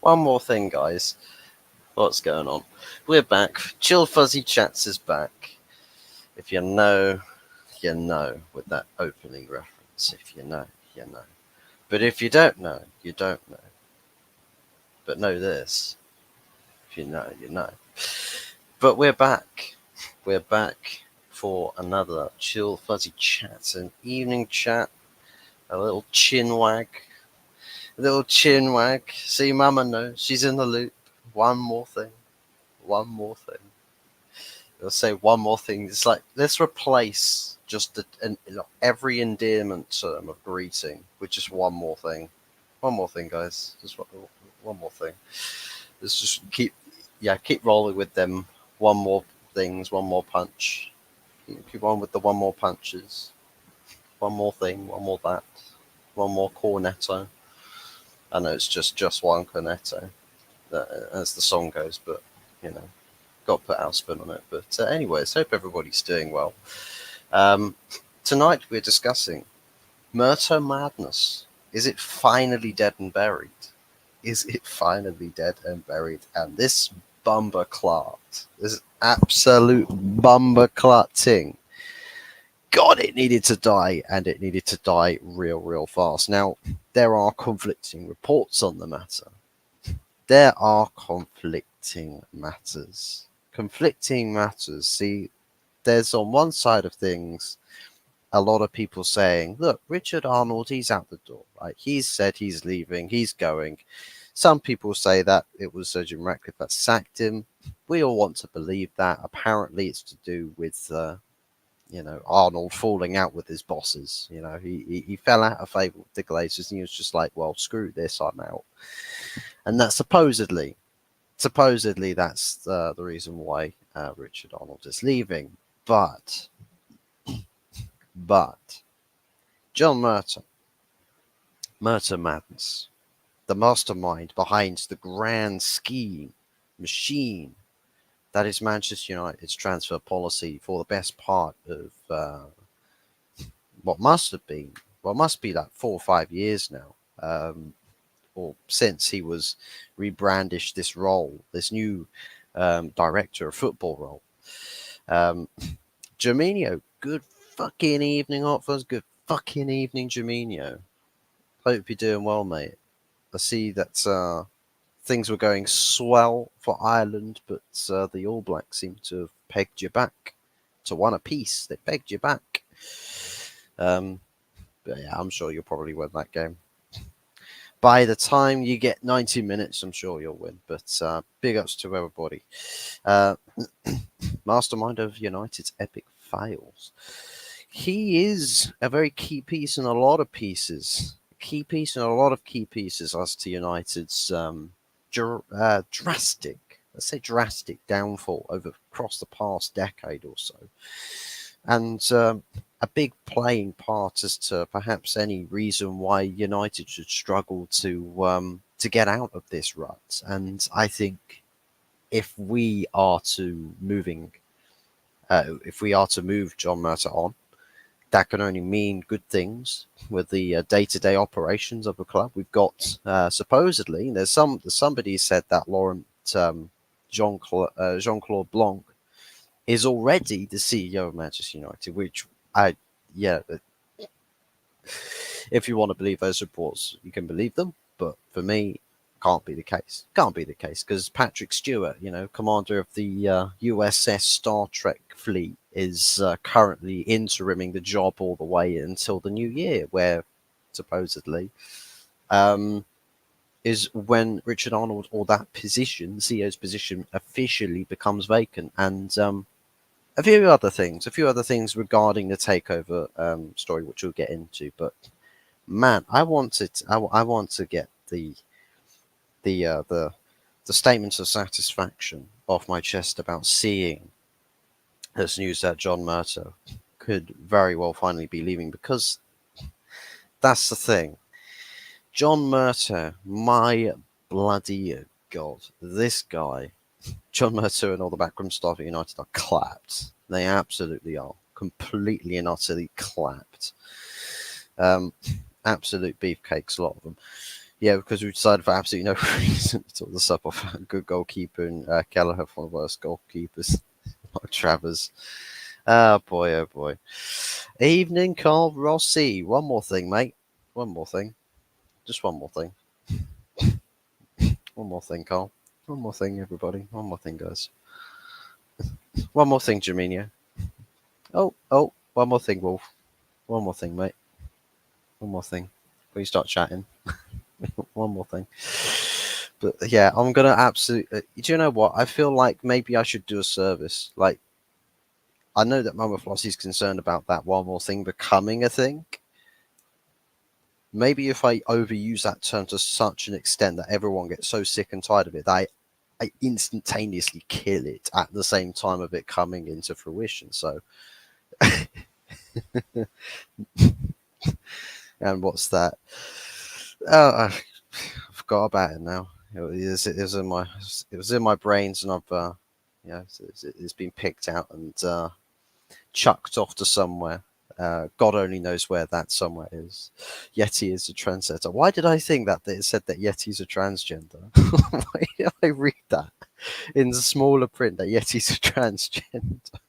One more thing, guys. What's going on? We're back. Chill Fuzzy Chats is back. If you know, you know with that opening reference. If you know, you know. But if you don't know, you don't know. But know this. If you know, you know. But we're back. We're back for another Chill Fuzzy Chat. An evening chat. A little chin wag. A little chin wag. See, Mama knows. She's in the loop. One more thing. One more thing. They'll say one more thing. It's like, let's replace just every endearment term of greeting with just one more thing. One more thing, guys. Just one more thing. Let's just keep rolling with them. One more things, one more punch. Keep on with the one more punches. One more thing, one more that. One more cornetto. I know it's just one cornetto, as the song goes, but, you know, got to put our spin on it. But anyways, hope everybody's doing well. Tonight we're discussing Murtough Madness. Is it finally dead and buried? Is it finally dead and buried? And this bumberclart, this absolute bumberclart thing, God, it needed to die, and it needed to die real fast. Now, there are conflicting reports on the matter. There are conflicting matters. See, there's on one side of things a lot of people saying, look, Richard Arnold, he's out the door, right? He's said he's leaving, he's going. Some people say that it was Sir Jim Ratcliffe that sacked him. We all want to believe that. Apparently it's to do with, Arnold falling out with his bosses. He fell out of favour with the Glazers, and he was just like, well, screw this, I'm out. And that supposedly that's the reason why Richard Arnold is leaving. But John Murtough Madness, the mastermind behind the grand scheme machine that is Manchester United's transfer policy for the best part of what must be like 4 or 5 years now, or since he was rebrandished this role, this new director of football role. Germinho, good fucking evening, Hotfuzz. Good fucking evening, Germinho. Hope you're doing well, mate. I see that things were going swell for Ireland, but the All Blacks seem to have pegged you back to one apiece. They pegged you back. But yeah, I'm sure you'll probably win that game. By the time you get 90 minutes, I'm sure you'll win. But big ups to everybody. Mastermind of United's epic fails. He is a very key piece in a lot of pieces. Key piece in a lot of key pieces as to United's drastic downfall across the past decade or so. And a big playing part as to perhaps any reason why United should struggle to get out of this rut. And I think if we are to move John Murtough on, that can only mean good things with the day-to-day operations of the club. We've got supposedly somebody said that Jean-Claude Blanc is already the CEO of Manchester United, which if you want to believe those reports, you can believe them. But for me, can't be the case. Can't be the case because Patrick Stewart, commander of the USS Star Trek fleet, is currently interiming the job all the way until the new year, where supposedly is when Richard Arnold or that position, CEO's position, officially becomes vacant. And a few other things regarding the takeover story, which we'll get into. But man, I want to get the statements of satisfaction off my chest about seeing this news that John Murtough could very well finally be leaving, because that's the thing. John Murtough, my bloody God, this guy, John Murtough, and all the backroom staff at United are clapped. They absolutely are. Completely and utterly clapped. Absolute beefcakes, a lot of them. Yeah, because we decided for absolutely no reason to talk this up off a good goalkeeper and Kelleher, one of the worst goalkeepers, like Travers. Ah, boy, oh boy. Evening, Carl Rossi. One more thing, mate. One more thing. Just one more thing. One more thing, Carl. One more thing, everybody. One more thing, guys. One more thing, Jaminio. Oh, one more thing, Wolf. One more thing, mate. One more thing. Please start chatting. One more thing. But yeah, I'm gonna absolutely. Do you know what? I feel like maybe I should do a service. Like, I know that Mama Flossie's concerned about that one more thing becoming a thing. Maybe if I overuse that term to such an extent that everyone gets so sick and tired of it, that I instantaneously kill it at the same time of it coming into fruition. So, and what's that? Oh, I forgot about it now. It was in my brains, and I've it's been picked out and chucked off to somewhere. God only knows where that somewhere is. Yeti is a trendsetter. Why did I think that it said that Yeti's a transgender? Why did I read that in smaller print that Yeti's a transgender?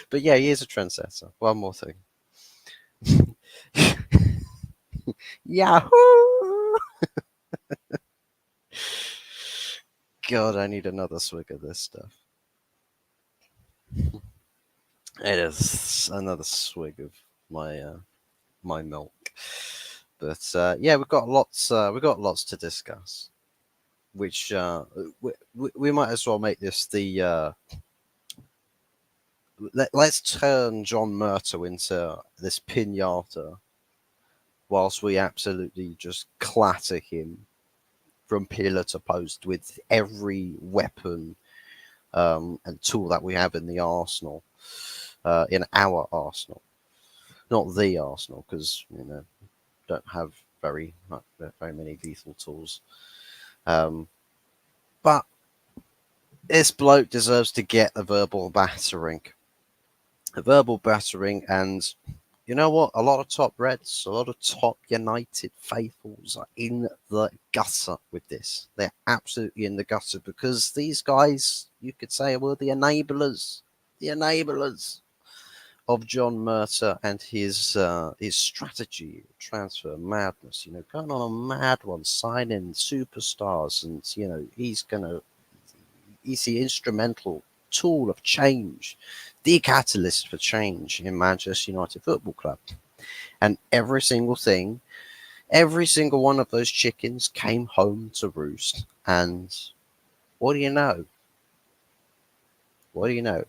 But yeah, he is a trendsetter. One more thing. Yahoo! God, I need another swig of this stuff. It is another swig of my milk. But yeah, we've got lots to discuss. Which we might as well make this the let's turn John Murtough into this pinata, whilst we absolutely just clatter him from pillar to post with every weapon and tool that we have in the arsenal, in our arsenal, not the arsenal, because don't have very many lethal tools. But this bloke deserves to get a verbal battering. A verbal battering, and you know what? A lot of top Reds, a lot of top United faithfuls are in the gutter with this. They're absolutely in the gutter because these guys, you could say, were the enablers of John Murtough and his strategy, transfer madness. Going on a mad one, signing superstars, and he's the instrumental tool of change, the catalyst for change in Manchester United Football Club. And every single one of those chickens came home to roost. And what do you know? What do you know?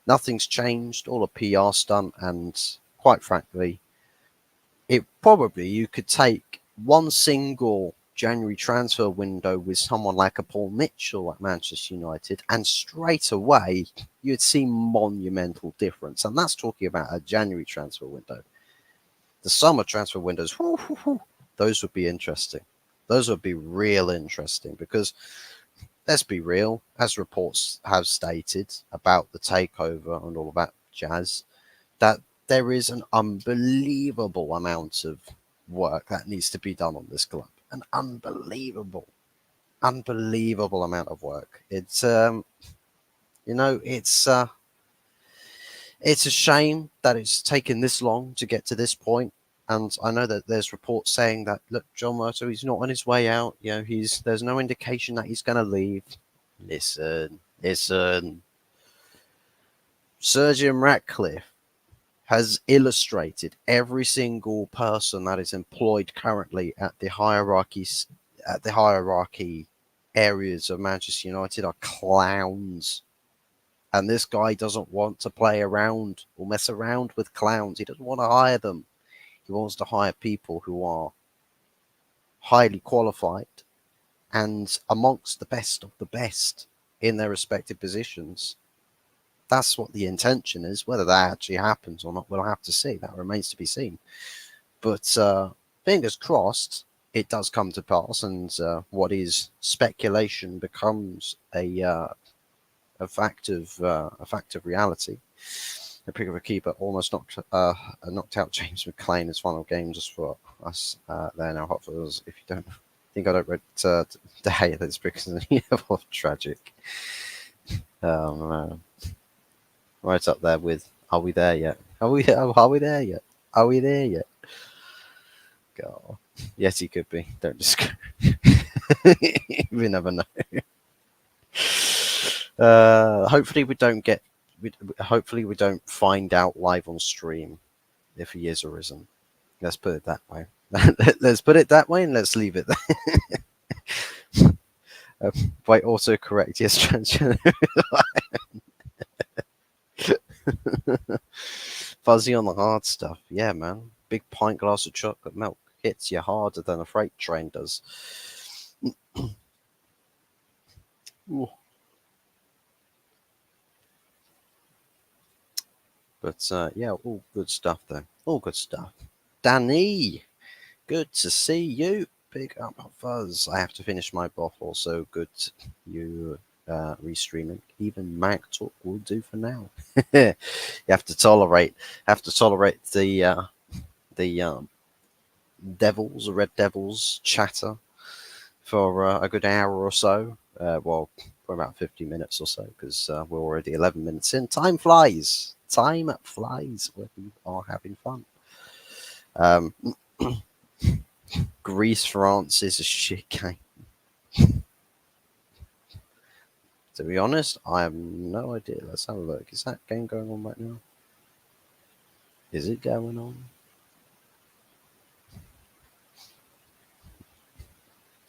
Nothing's changed, all a PR stunt, and quite frankly, you could take one single January transfer window with someone like a Paul Mitchell at Manchester United, and straight away you'd see monumental difference. And that's talking about a January transfer window. The summer transfer windows, those would be interesting. Those would be real interesting because, let's be real, as reports have stated about the takeover and all of that jazz, that there is an unbelievable amount of work that needs to be done on this club. An unbelievable amount of work. It's it's a shame that it's taken this long to get to this point. And I know that there's reports saying that, look, John Murtough, he's not on his way out. There's no indication that he's going to leave. Listen. Sir Jim Ratcliffe has illustrated every single person that is employed currently at the hierarchy areas of Manchester United are clowns. And this guy doesn't want to play around or mess around with clowns. He doesn't want to hire them. He wants to hire people who are highly qualified and amongst the best of the best in their respective positions. That's what the intention is. Whether that actually happens or not, we'll have to see. That remains to be seen. But fingers crossed, it does come to pass, and what is speculation becomes a fact of reality. The pick of a keeper almost knocked out James McClain in his final game just for us there now. Hotspurs. If you don't think I don't read Day, that's because of tragic. Man. Right up there with Are we there yet? Are we there yet? Are we there yet? God. Yes, he could be. Don't just we never know. Hopefully we don't get. Hopefully we don't find out live on stream if he is or isn't. Let's put it that way. Let's put it that way, and let's leave it there. By autocorrect, yes, transgender. Fuzzy on the hard stuff. Yeah, man. Big pint glass of chocolate milk hits you harder than a freight train does. But yeah, all good stuff though. All good stuff. Danny, good to see you. Pick up a fuzz. I have to finish my bottle, so good you restreaming. Even Mac Talk will do for now. You have to tolerate the devils, red devils chatter for a good hour or so. Well, for about 50 minutes or so, because we're already 11 minutes in. Time flies. Time flies when we are having fun. Greece, France is a shit game. To be honest, I have no idea. Let's have a look. Is that game going on right now? Is it going on?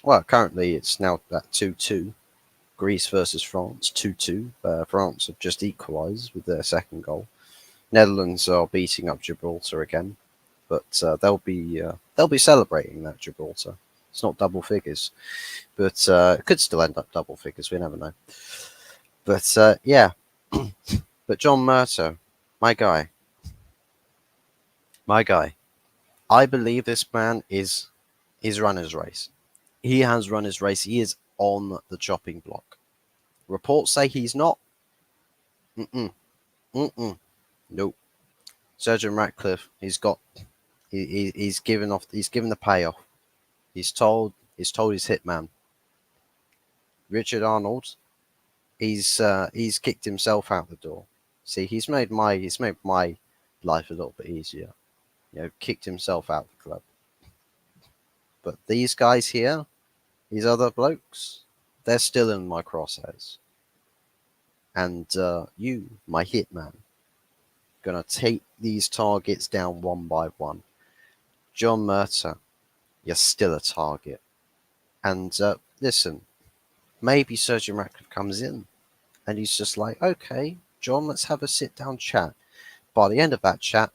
Well, currently it's now at 2-2. Greece versus France, 2-2. France have just equalised with their second goal. Netherlands are beating up Gibraltar again, but they'll be celebrating that Gibraltar. It's not double figures, but it could still end up double figures. We never know. But yeah, but John Murtough, my guy. I believe this man is run his race. He has run his race. He is on the chopping block. Reports say he's not. Nope. Surgeon Ratcliffe, he's given the payoff. He's told his hitman. Richard Arnold, he's kicked himself out the door. See, he's made my life a little bit easier. Kicked himself out of the club. But these guys here, these other blokes, they're still in my crosshairs. And you, my hitman, gonna take these targets down one by one. John Murtough, you're still a target. And listen, maybe Surgeon Ratcliffe comes in and he's just like, okay, John, let's have a sit down chat. By the end of that chat,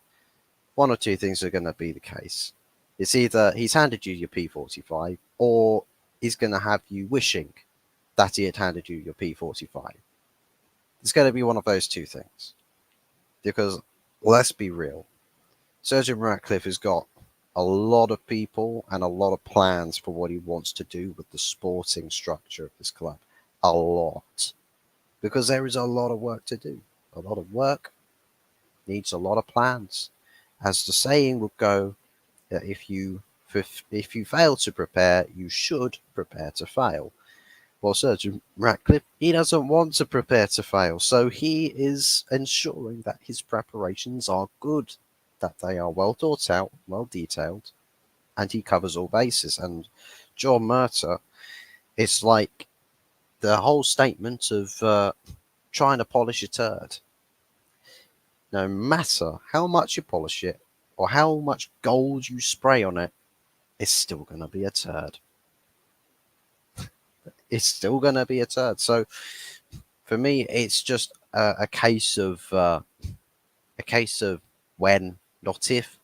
one or two things are going to be the case. It's either he's handed you your P45 or he's going to have you wishing that he had handed you your P45. It's going to be one of those two things. Because let's be real, Surgeon Ratcliffe has got a lot of people and a lot of plans for what he wants to do with the sporting structure of this club. A lot. Because there is a lot of work to do. A lot of work needs a lot of plans. As the saying would go, that if you fail to prepare, you should prepare to fail. Well, Surgeon Ratcliffe, he doesn't want to prepare to fail, so he is ensuring that his preparations are good, that they are well thought out, well detailed, and he covers all bases. And John Murtough, it's like the whole statement of trying to polish a turd. No matter how much you polish it or how much gold you spray on it, it's still going to be a turd. It's still going to be a turd. So for me, it's just a case of when, not if,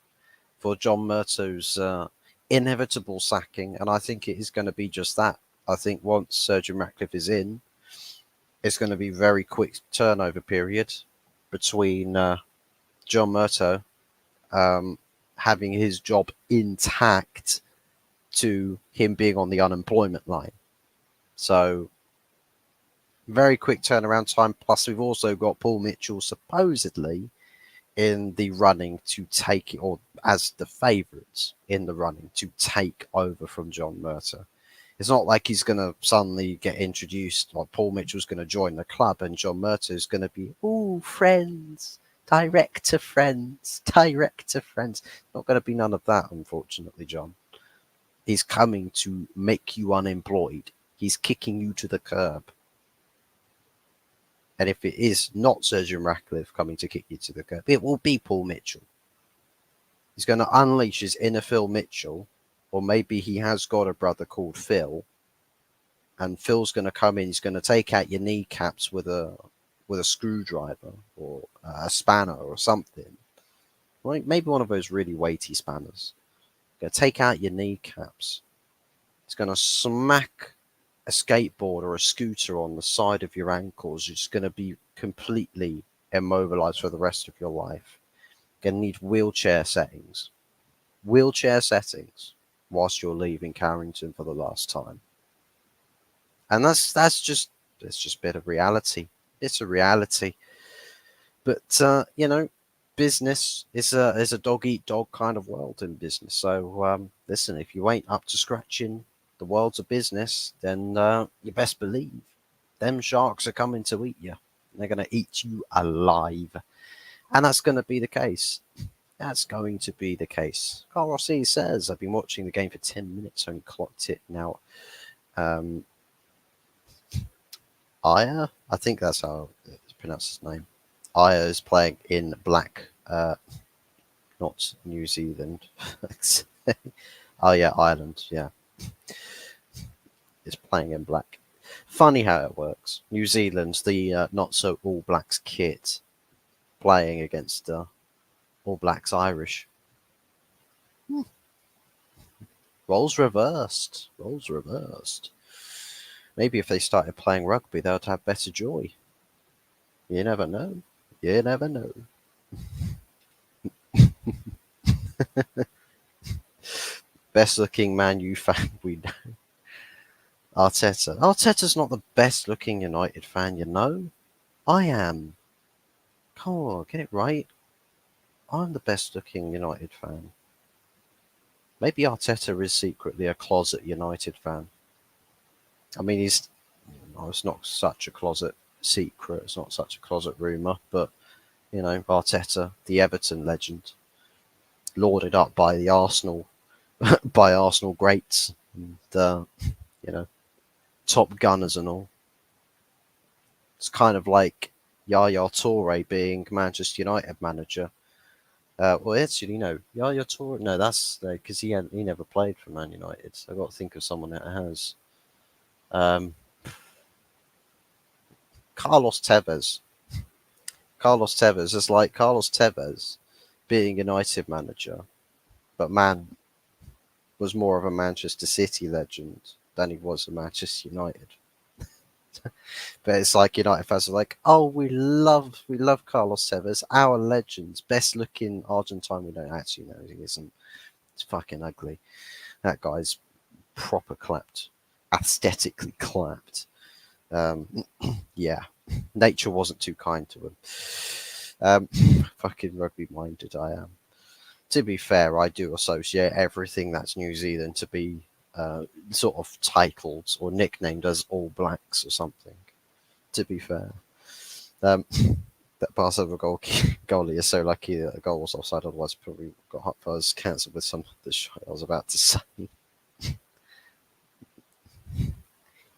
for John Murtough's inevitable sacking, and I think it is going to be just that. I think once Surgeon Ratcliffe is in, it's going to be very quick turnover period between John Murtough having his job intact to him being on the unemployment line. So very quick turnaround time. Plus, we've also got Paul Mitchell supposedly in the running to take it, or as the favourites in the running to take over from John Murtough. It's not like he's going to suddenly get introduced, like Paul Mitchell's going to join the club and John Murtough is going to be, ooh, friends, director friends, director friends. Not going to be none of that, unfortunately, John. He's coming to make you unemployed. He's kicking you to the curb. And if it is not Sergeant Ratcliffe coming to kick you to the curb, it will be Paul Mitchell. He's going to unleash his inner Phil Mitchell, or maybe he has got a brother called Phil, and Phil's going to come in. He's going to take out your kneecaps with a screwdriver or a spanner or something. Like maybe one of those really weighty spanners. Going to take out your kneecaps. It's going to smack a skateboard or a scooter on the side of your ankles. It's going to be completely immobilized for the rest of your life. Going to need wheelchair settings. Wheelchair settings whilst you're leaving Carrington for the last time. And that's just a bit of reality. It's a reality. But business is a dog eat dog kind of world in business. So listen, if you ain't up to scratching the worlds of business, then you best believe them sharks are coming to eat you. They're going to eat you alive. And that's going to be the case. That's going to be the case. Carl Rossi says, I've been watching the game for 10 minutes, only clocked it now. Aya, I think that's how it's pronounced his name. Aya is playing in black, not New Zealand. Oh yeah, Ireland, yeah. It's playing in black. Funny how it works. New Zealand's the not so All Blacks kit playing against All Blacks Irish. Roles reversed. Roles reversed. Maybe if they started playing rugby, they would have better joy. You never know. You never know. Best looking Man U fan we know. Arteta. Arteta's not the best looking United fan, you know. I am. Come on, get it right. I'm the best looking United fan. Maybe Arteta is secretly a closet United fan. I mean, it's not such a closet secret. It's not such a closet rumour, but Arteta, the Everton legend, lauded up by the Arsenal, by Arsenal greats, and top gunners and all. It's kind of like Yaya Toure being Manchester United manager. Well, actually, Yaya Toure. No, that's because he never played for Man United. So I've got to think of someone that has. Carlos Tevez. Carlos Tevez is like Carlos Tevez being United manager, but man was more of a Manchester City legend than he was a Manchester United. But it's like United fans are like, oh, we love Carlos Tevez, our legends, best looking Argentine. We don't actually know he isn't. It's fucking ugly. That guy's proper clapped, aesthetically clapped. Yeah, nature wasn't too kind to him. Fucking rugby minded I am. To be fair, I do associate everything that's New Zealand to be sort of titled or nicknamed as All Blacks or something. To be fair, that Barcelona goalie is so lucky that the goal was offside. Otherwise, probably got hot fuzz cancelled with some of the shit I was about to say.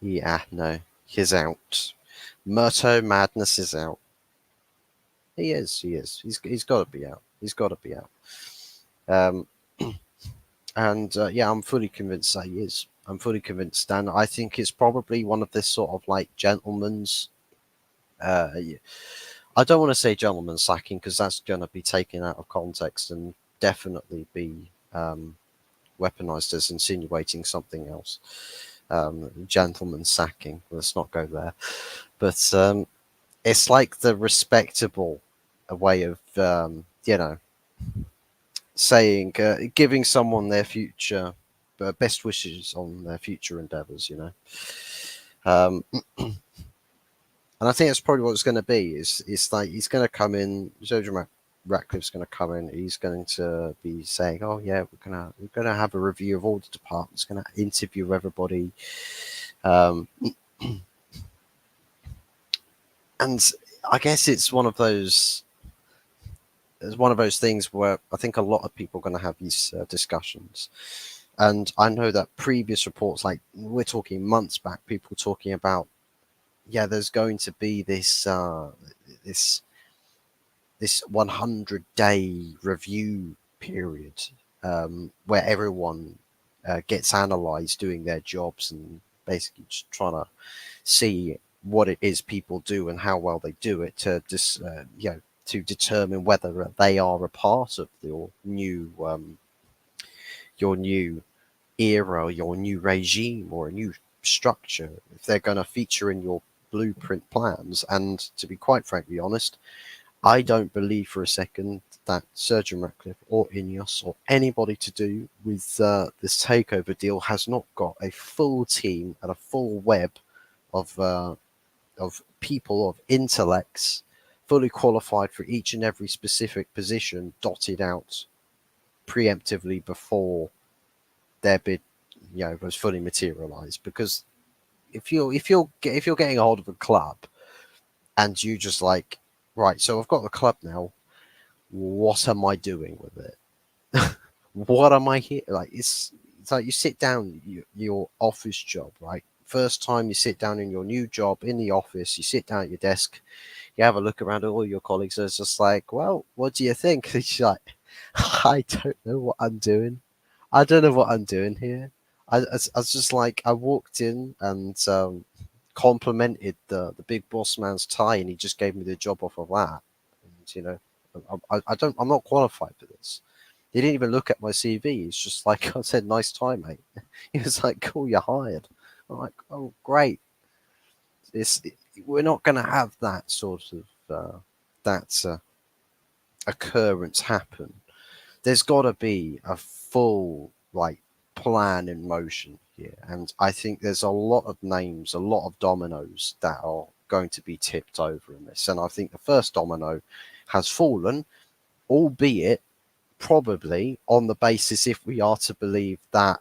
Yeah, no, he's out. Murtough Madness is out. He is. He's got to be out. He's got to be out. And yeah, I'm fully convinced that he is. I'm fully convinced, and I think it's probably one of this sort of like gentleman's. I don't want to say gentleman's sacking because that's going to be taken out of context and definitely be weaponized as insinuating something else. Gentleman's sacking. Let's not go there. But it's like the respectable way of saying, giving someone their future, best wishes on their future endeavors, and I think that's probably what it's going to be. It's like he's going to come in, Ratcliffe's going to come in. He's going to be saying, "Oh yeah, we're gonna have a review of all the departments. Going to interview everybody." Um, and I guess it's one of those things where I think a lot of people are going to have these discussions. And I know that previous reports, like we're talking months back, people talking about, yeah, there's going to be this this 100-day review period where everyone gets analysed doing their jobs and basically just trying to see what it is people do and how well they do it to just to determine whether they are a part of your new era, your new regime, or a new structure. If they're going to feature in your blueprint plans, and to be quite frankly honest, I don't believe for a second that Sergeant Ratcliffe or Ineos or anybody to do with this takeover deal has not got a full team and a full web of people, of intellects, fully qualified for each and every specific position, dotted out preemptively before their bid, was fully materialised. Because if you're getting a hold of a club and you just like, right, so I've got the club now, what am I doing with it? What am I here? Like it's like you sit down, your office job, right? First time you sit down in your new job in the office, you sit down at your desk, you have a look around at all your colleagues, and it's just like, well, what do you think? It's like, I don't know what I'm doing. I don't know what I'm doing here. I was just like, I walked in and complimented the big boss man's tie, and he just gave me the job off of that. And I don't, I'm not qualified for this. He didn't even look at my CV. He's just like, I said, nice tie, mate. He was like, cool, you're hired. I'm like, oh, great. It's, we're not going to have that sort of that occurrence happen. There's got to be a full like plan in motion here, and I think there's a lot of names, a lot of dominoes that are going to be tipped over in this. And I think the first domino has fallen, albeit probably on the basis, if we are to believe that,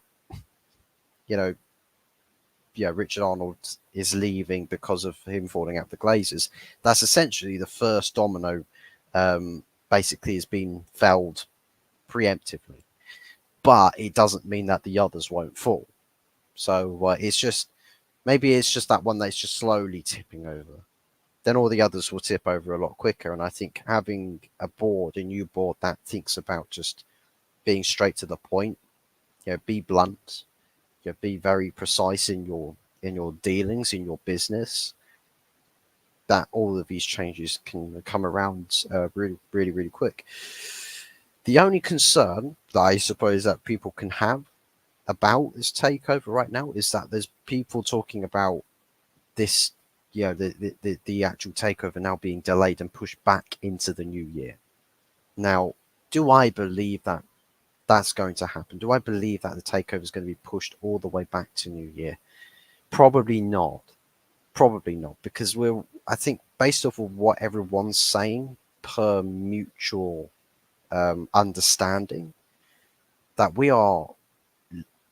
you know, Richard Arnold is leaving because of him falling out with the Glazers. That's essentially the first domino, basically has been felled preemptively. But it doesn't mean that the others won't fall. So it's just, maybe it's just that one that's just slowly tipping over. Then all the others will tip over a lot quicker. And I think having a new board that thinks about just being straight to the point, be blunt, be very precise in your dealings, in your business, that all of these changes can come around really, really, really quick. The only concern that I suppose that people can have about this takeover right now is that there's people talking about this, the actual takeover now being delayed and pushed back into the new year. Now, do I believe that that's going to happen? Do I believe that the takeover is going to be pushed all the way back to New Year? Probably not. Probably not, because I think, based off of what everyone's saying, per mutual understanding, that we are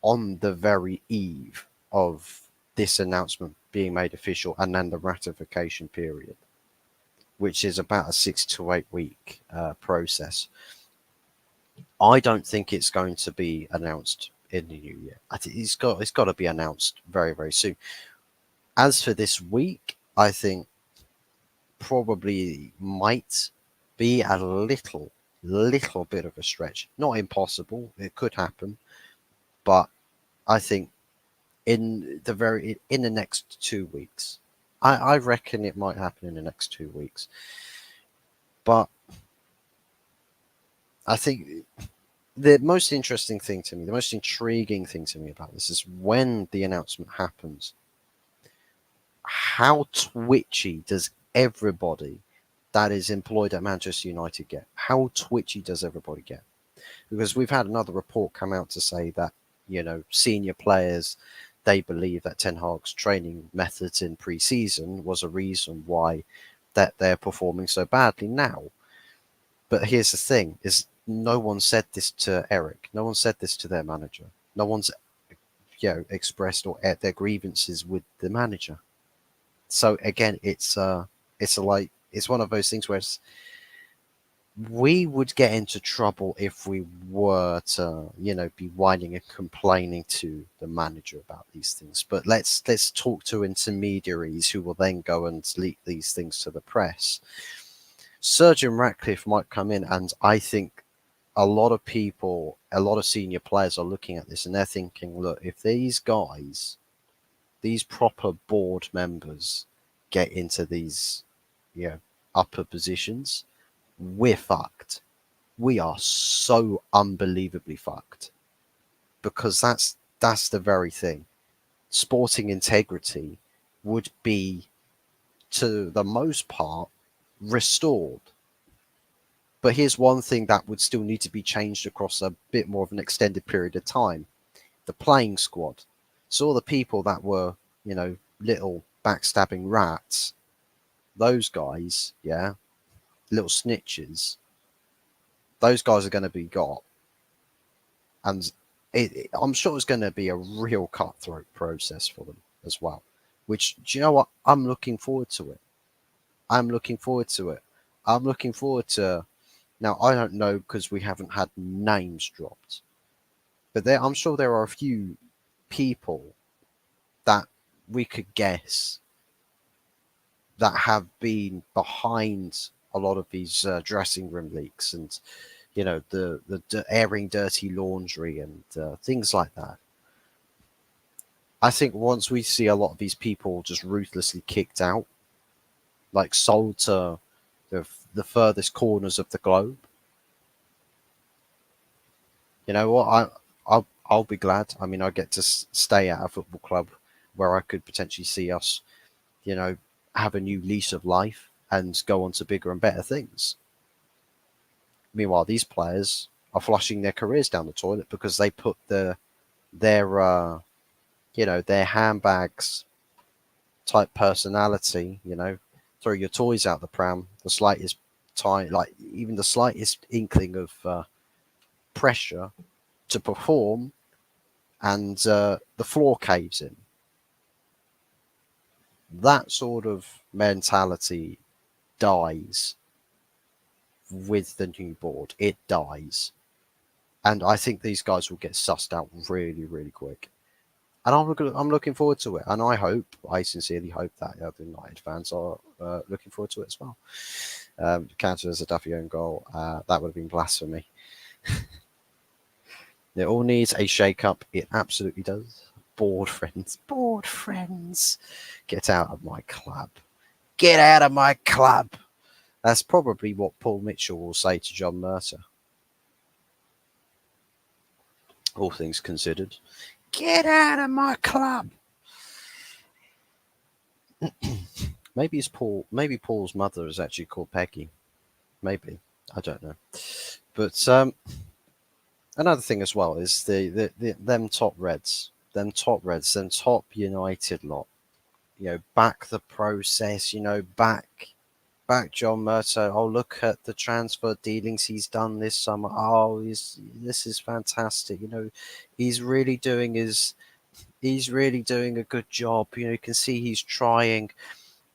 on the very eve of this announcement being made official and then the ratification period, which is about a 6 to 8 week process. I don't think it's going to be announced in the new year. I think it's got to be announced very, very soon. As for this week, I think probably might be a little bit of a stretch. Not impossible. It could happen, but I think in the next 2 weeks, I reckon it might happen in the next 2 weeks. But I think the most interesting thing to me, the most intriguing thing to me about this is when the announcement happens, how twitchy does everybody that is employed at Manchester United get? How twitchy does everybody get? Because we've had another report come out to say that, senior players, they believe that Ten Hag's training methods in pre-season was a reason why that they're performing so badly now. But here's the thing: is no one said this to Eric. No one said this to their manager. No one's expressed or aired their grievances with the manager. So again, it's one of those things where we would get into trouble if we were to be whining and complaining to the manager about these things. But let's talk to intermediaries who will then go and leak these things to the press. Sir Jim Ratcliffe might come in, and I think a lot of people, a lot of senior players are looking at this and they're thinking, look, if these guys, these proper board members get into these upper positions, we're fucked. We are so unbelievably fucked, because that's the very thing. Sporting integrity would be, to the most part, restored. But here's one thing that would still need to be changed across a bit more of an extended period of time: the playing squad. So all the people that were little backstabbing rats, those guys, little snitches, those guys are going to be got. And I'm sure it's going to be a real cutthroat process for them as well. Which, do you know what? I'm looking forward to it. I'm looking forward to it. I'm looking forward to. Now, I don't know, because we haven't had names dropped, but I'm sure there are a few people that we could guess that have been behind a lot of these dressing room leaks, and the airing dirty laundry and things like that. I think once we see a lot of these people just ruthlessly kicked out, like sold to the furthest corners of the globe, you know what? I'll be glad. I mean, I get to stay at a football club where I could potentially see us, have a new lease of life and go on to bigger and better things. Meanwhile, these players are flushing their careers down the toilet because they put their their handbags type personality, throw your toys out the pram, the slightest time, like even the slightest inkling of pressure to perform, and the floor caves in. That sort of mentality dies with the new board. It dies. And I think these guys will get sussed out really, really quick. And I'm looking forward to it. And I sincerely hope that the United fans are looking forward to it as well. Counted as a Duffy own goal. That would have been blasphemy. It all needs a shake-up. It absolutely does. Board friends, get out of my club. Get out of my club. That's probably what Paul Mitchell will say to John Murtough. All things considered. Get out of my club. Maybe Paul's mother is actually called Peggy. Maybe. I don't know. But another thing as well is them top Reds, them top United lot. Back the process. Back John Murtough. Oh, look at the transfer dealings he's done this summer. Oh, this is fantastic. He's really doing a good job. You can see he's trying.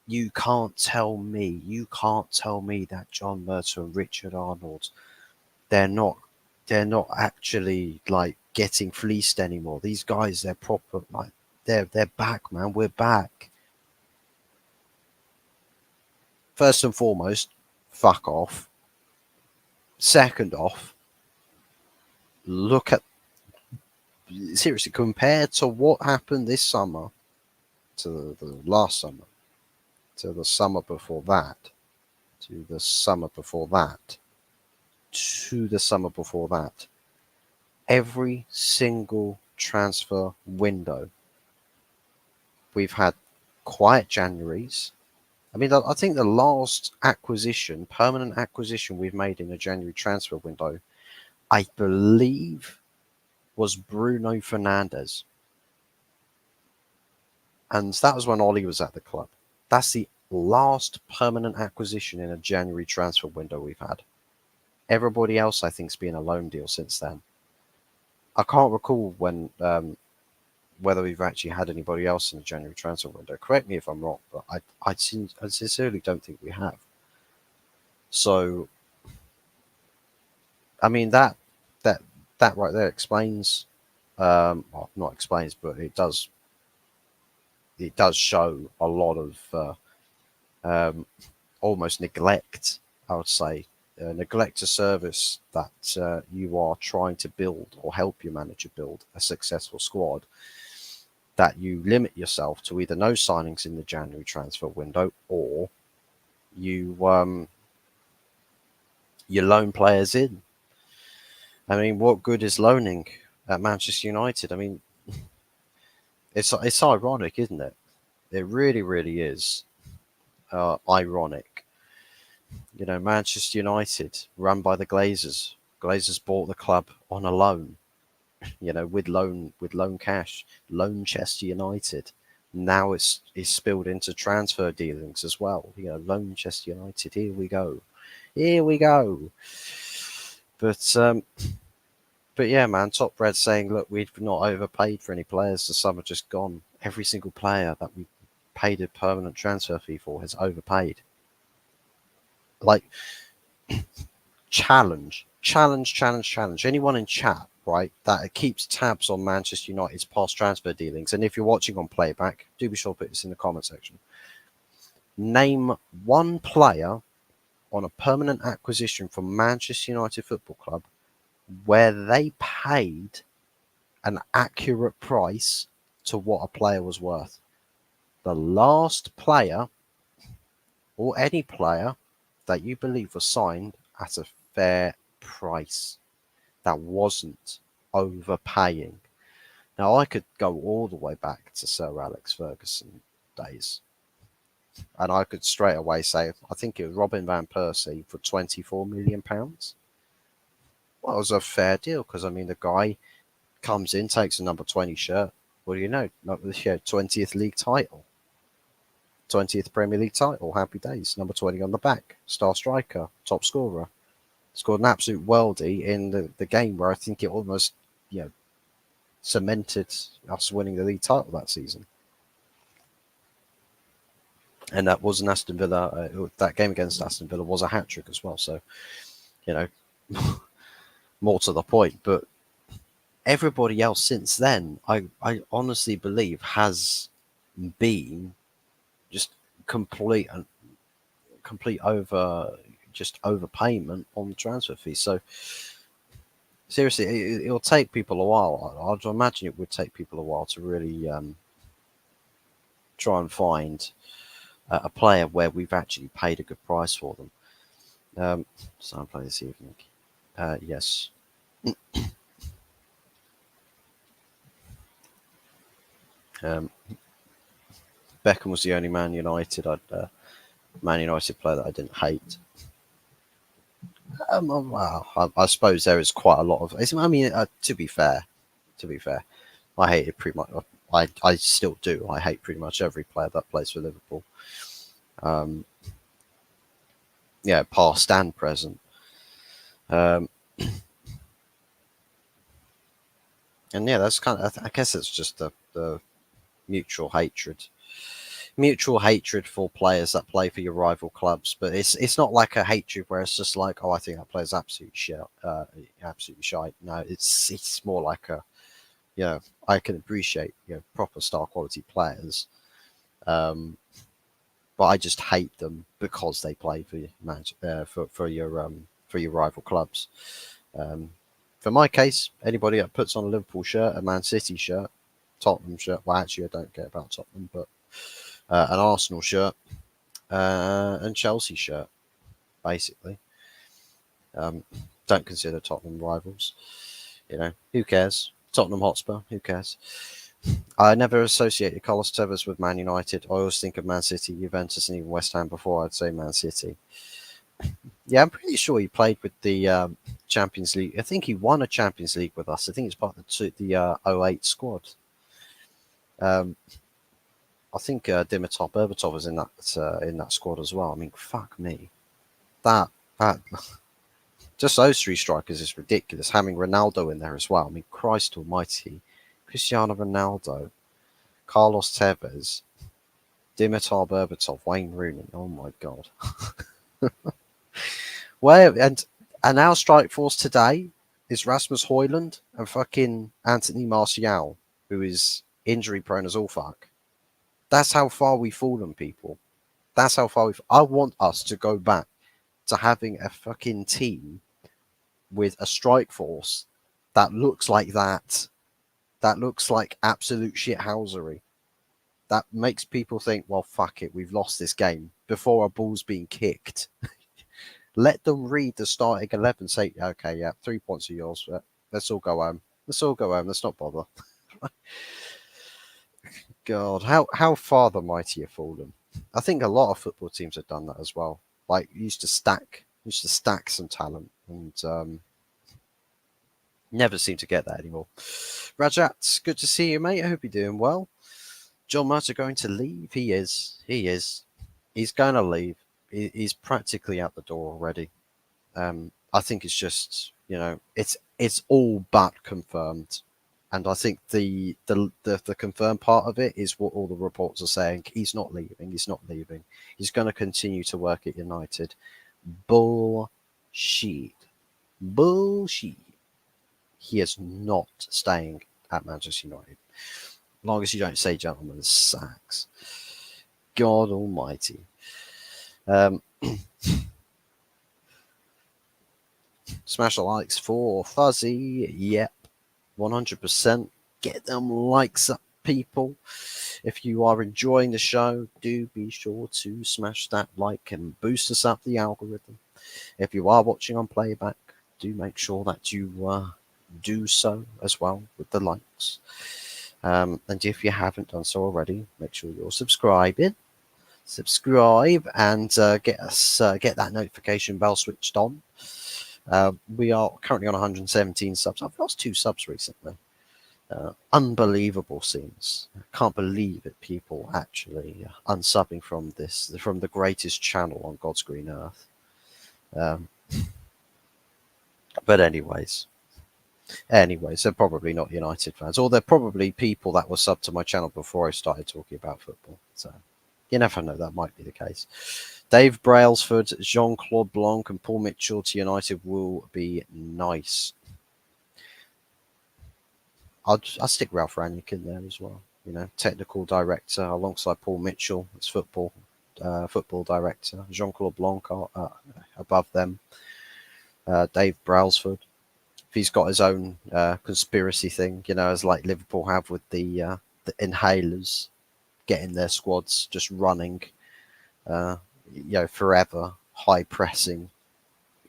You can't tell me that John Murtough and Richard Arnold, they're not actually like getting fleeced anymore. These guys, they're proper, like they're back, man. We're back. First and foremost, fuck off. Second off, look at, seriously, compared to what happened this summer, to the last summer, to the summer before that, to the summer before that, to the summer before that, every single transfer window, we've had quiet Januaries. I mean, I think the last permanent acquisition we've made in a January transfer window, I believe, was Bruno Fernandes. And that was when Ollie was at the club. That's the last permanent acquisition in a January transfer window we've had. Everybody else, I think, has been a loan deal since then. I can't recall when whether we've actually had anybody else in the January transfer window. Correct me if I'm wrong, but I sincerely don't think we have. So, I mean that that right there explains, well, not explains, but it does show a lot of almost neglect. I would say neglect a service that you are trying to build or help your manager build a successful squad. That you limit yourself to either no signings in the January transfer window, or you you loan players in. I mean, what good is loaning at Manchester United? I mean, it's ironic, isn't it? It really, really is ironic. You know, Manchester United, run by the Glazers. Glazers bought the club on a loan. You know, with loan cash. Loan Chester United. Now it's spilled into transfer dealings as well. You know, loan Chester United. Here we go. Here we go. But yeah, man, Top Red saying, look, we've not overpaid for any players. The summer just gone. Every single player that we paid a permanent transfer fee for has overpaid. Like, challenge. Anyone in chat, right, that keeps tabs on Manchester United's past transfer dealings. And if you're watching on playback, do be sure to put this in the comment section. Name one player on a permanent acquisition from Manchester United Football Club where they paid an accurate price to what a player was worth. The last player or any player that you believe was signed at a fair price that wasn't overpaying. Now, I could go all the way back to Sir Alex Ferguson days, and I could straight away say, I think it was Robin Van Persie for £24 million. Well, it was a fair deal because, I mean, the guy comes in, takes a number 20 shirt. What do you know? 20th league title. 20th Premier League title. Happy days. Number 20 on the back. Star striker. Top scorer. Scored an absolute worldie in the game where I think it almost, cemented us winning the league title that season. And that was an Aston Villa. That game against Aston Villa was a hat trick as well. So, more to the point. But everybody else since then, I honestly believe, has been just complete overpayment on the transfer fee. So seriously, it'll take people a while. I'd imagine it would take people a while to really try and find a player where we've actually paid a good price for them. So I'm playing this evening. Yes. Beckham was the only Man United player that I didn't hate. Well, I suppose there is quite a lot of. I mean, to be fair, I hated pretty much. I still do. I hate pretty much every player that plays for Liverpool. Past and present. And yeah, that's kind of. I guess it's just the mutual hatred for players that play for your rival clubs. But it's not like a hatred where it's just like, oh, I think that player's absolutely shite. No, it's more like I can appreciate proper star quality players, but I just hate them because they play for your for your rival clubs. For my case, anybody that puts on a Liverpool shirt, a Man City shirt, Tottenham shirt. Well, actually, I don't care about Tottenham, but an Arsenal shirt and Chelsea shirt, basically. Don't consider Tottenham rivals. Who cares? Tottenham Hotspur, who cares? I never associated Carlos Tevez with Man United. I always think of Man City, Juventus, and even West Ham before I'd say Man City. Yeah, I'm pretty sure he played with the Champions League. I think he won a Champions League with us. I think it's part of the 08 squad. I think Dimitar Berbatov was in that squad as well. I mean, fuck me, that Just those three strikers is ridiculous. Having Ronaldo in there as well. I mean, Christ almighty. Cristiano Ronaldo, Carlos Tevez, Dimitar Berbatov, Wayne Rooney. Oh my God. Where and our strike force today is Rasmus Højlund and fucking Anthony Martial, who is injury prone as all fuck. That's how far we've fallen, people. That's how far we've. I want us to go back to having a fucking team with a strike force that looks like that. That looks like absolute shithousery. That makes people think, well, fuck it, we've lost this game before a ball's being kicked. Let them read the starting 11, say, okay, yeah, 3 points are yours. Let's all go home. Let's all go home. Let's not bother. God, how far the mighty have fallen. I think a lot of football teams have done that as well. Like used to stack some talent, and never seem to get that anymore. Rajat, good to see you, mate. I hope you're doing well. John Murtough going to leave? He is. He is. He's going to leave. He's practically out the door already. I think it's just, it's all but confirmed, and I think the confirmed part of it is what all the reports are saying. He's not leaving. He's not leaving. He's going to continue to work at United. Bullshit. Bullshit. He is not staying at Manchester United. As long as you don't say gentleman's sacks. God almighty. Smash the likes for Fuzzy. Yep. 100%. Get them likes up, people. If you are enjoying the show, do be sure to smash that like and boost us up the algorithm. If you are watching on playback, do make sure that you do so as well with the likes. And if you haven't done so already, make sure you're subscribing. Subscribe and get that notification bell switched on. We are currently on 117 subs. I've lost 2 subs recently. Unbelievable scenes. I can't believe it. People actually unsubbing from the greatest channel on God's green earth. But anyways, they're probably not United fans, or they're probably people that were subbed to my channel before I started talking about football. So you never know, that might be the case. Dave Brailsford, Jean-Claude Blanc, and Paul Mitchell to United will be nice. I'll stick Ralph Rangnick in there as well. Technical director alongside Paul Mitchell as football director. Jean-Claude Blanc above them. Dave Brailsford, if he's got his own conspiracy thing, as like Liverpool have with the inhalers, getting their squads just running, forever, high pressing.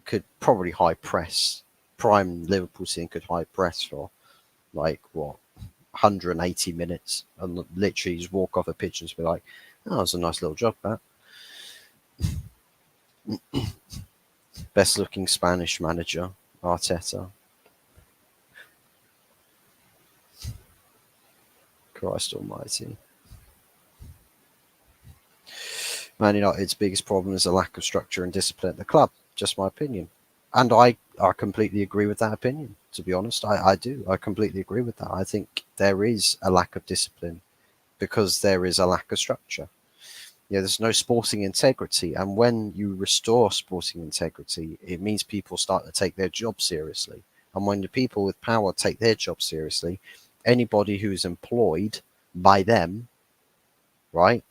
Could probably high press. Prime Liverpool team could high press for 180 minutes and literally just walk off a pitch and just be like, oh, that was a nice little job, that. Best looking Spanish manager, Arteta. Christ almighty. Man United's biggest problem is a lack of structure and discipline at the club. Just my opinion. And I completely agree with that opinion, to be honest. I do. I completely agree with that. I think there is a lack of discipline because there is a lack of structure. There's no sporting integrity. And when you restore sporting integrity, it means people start to take their job seriously. And when the people with power take their job seriously, anybody who's employed by them, right,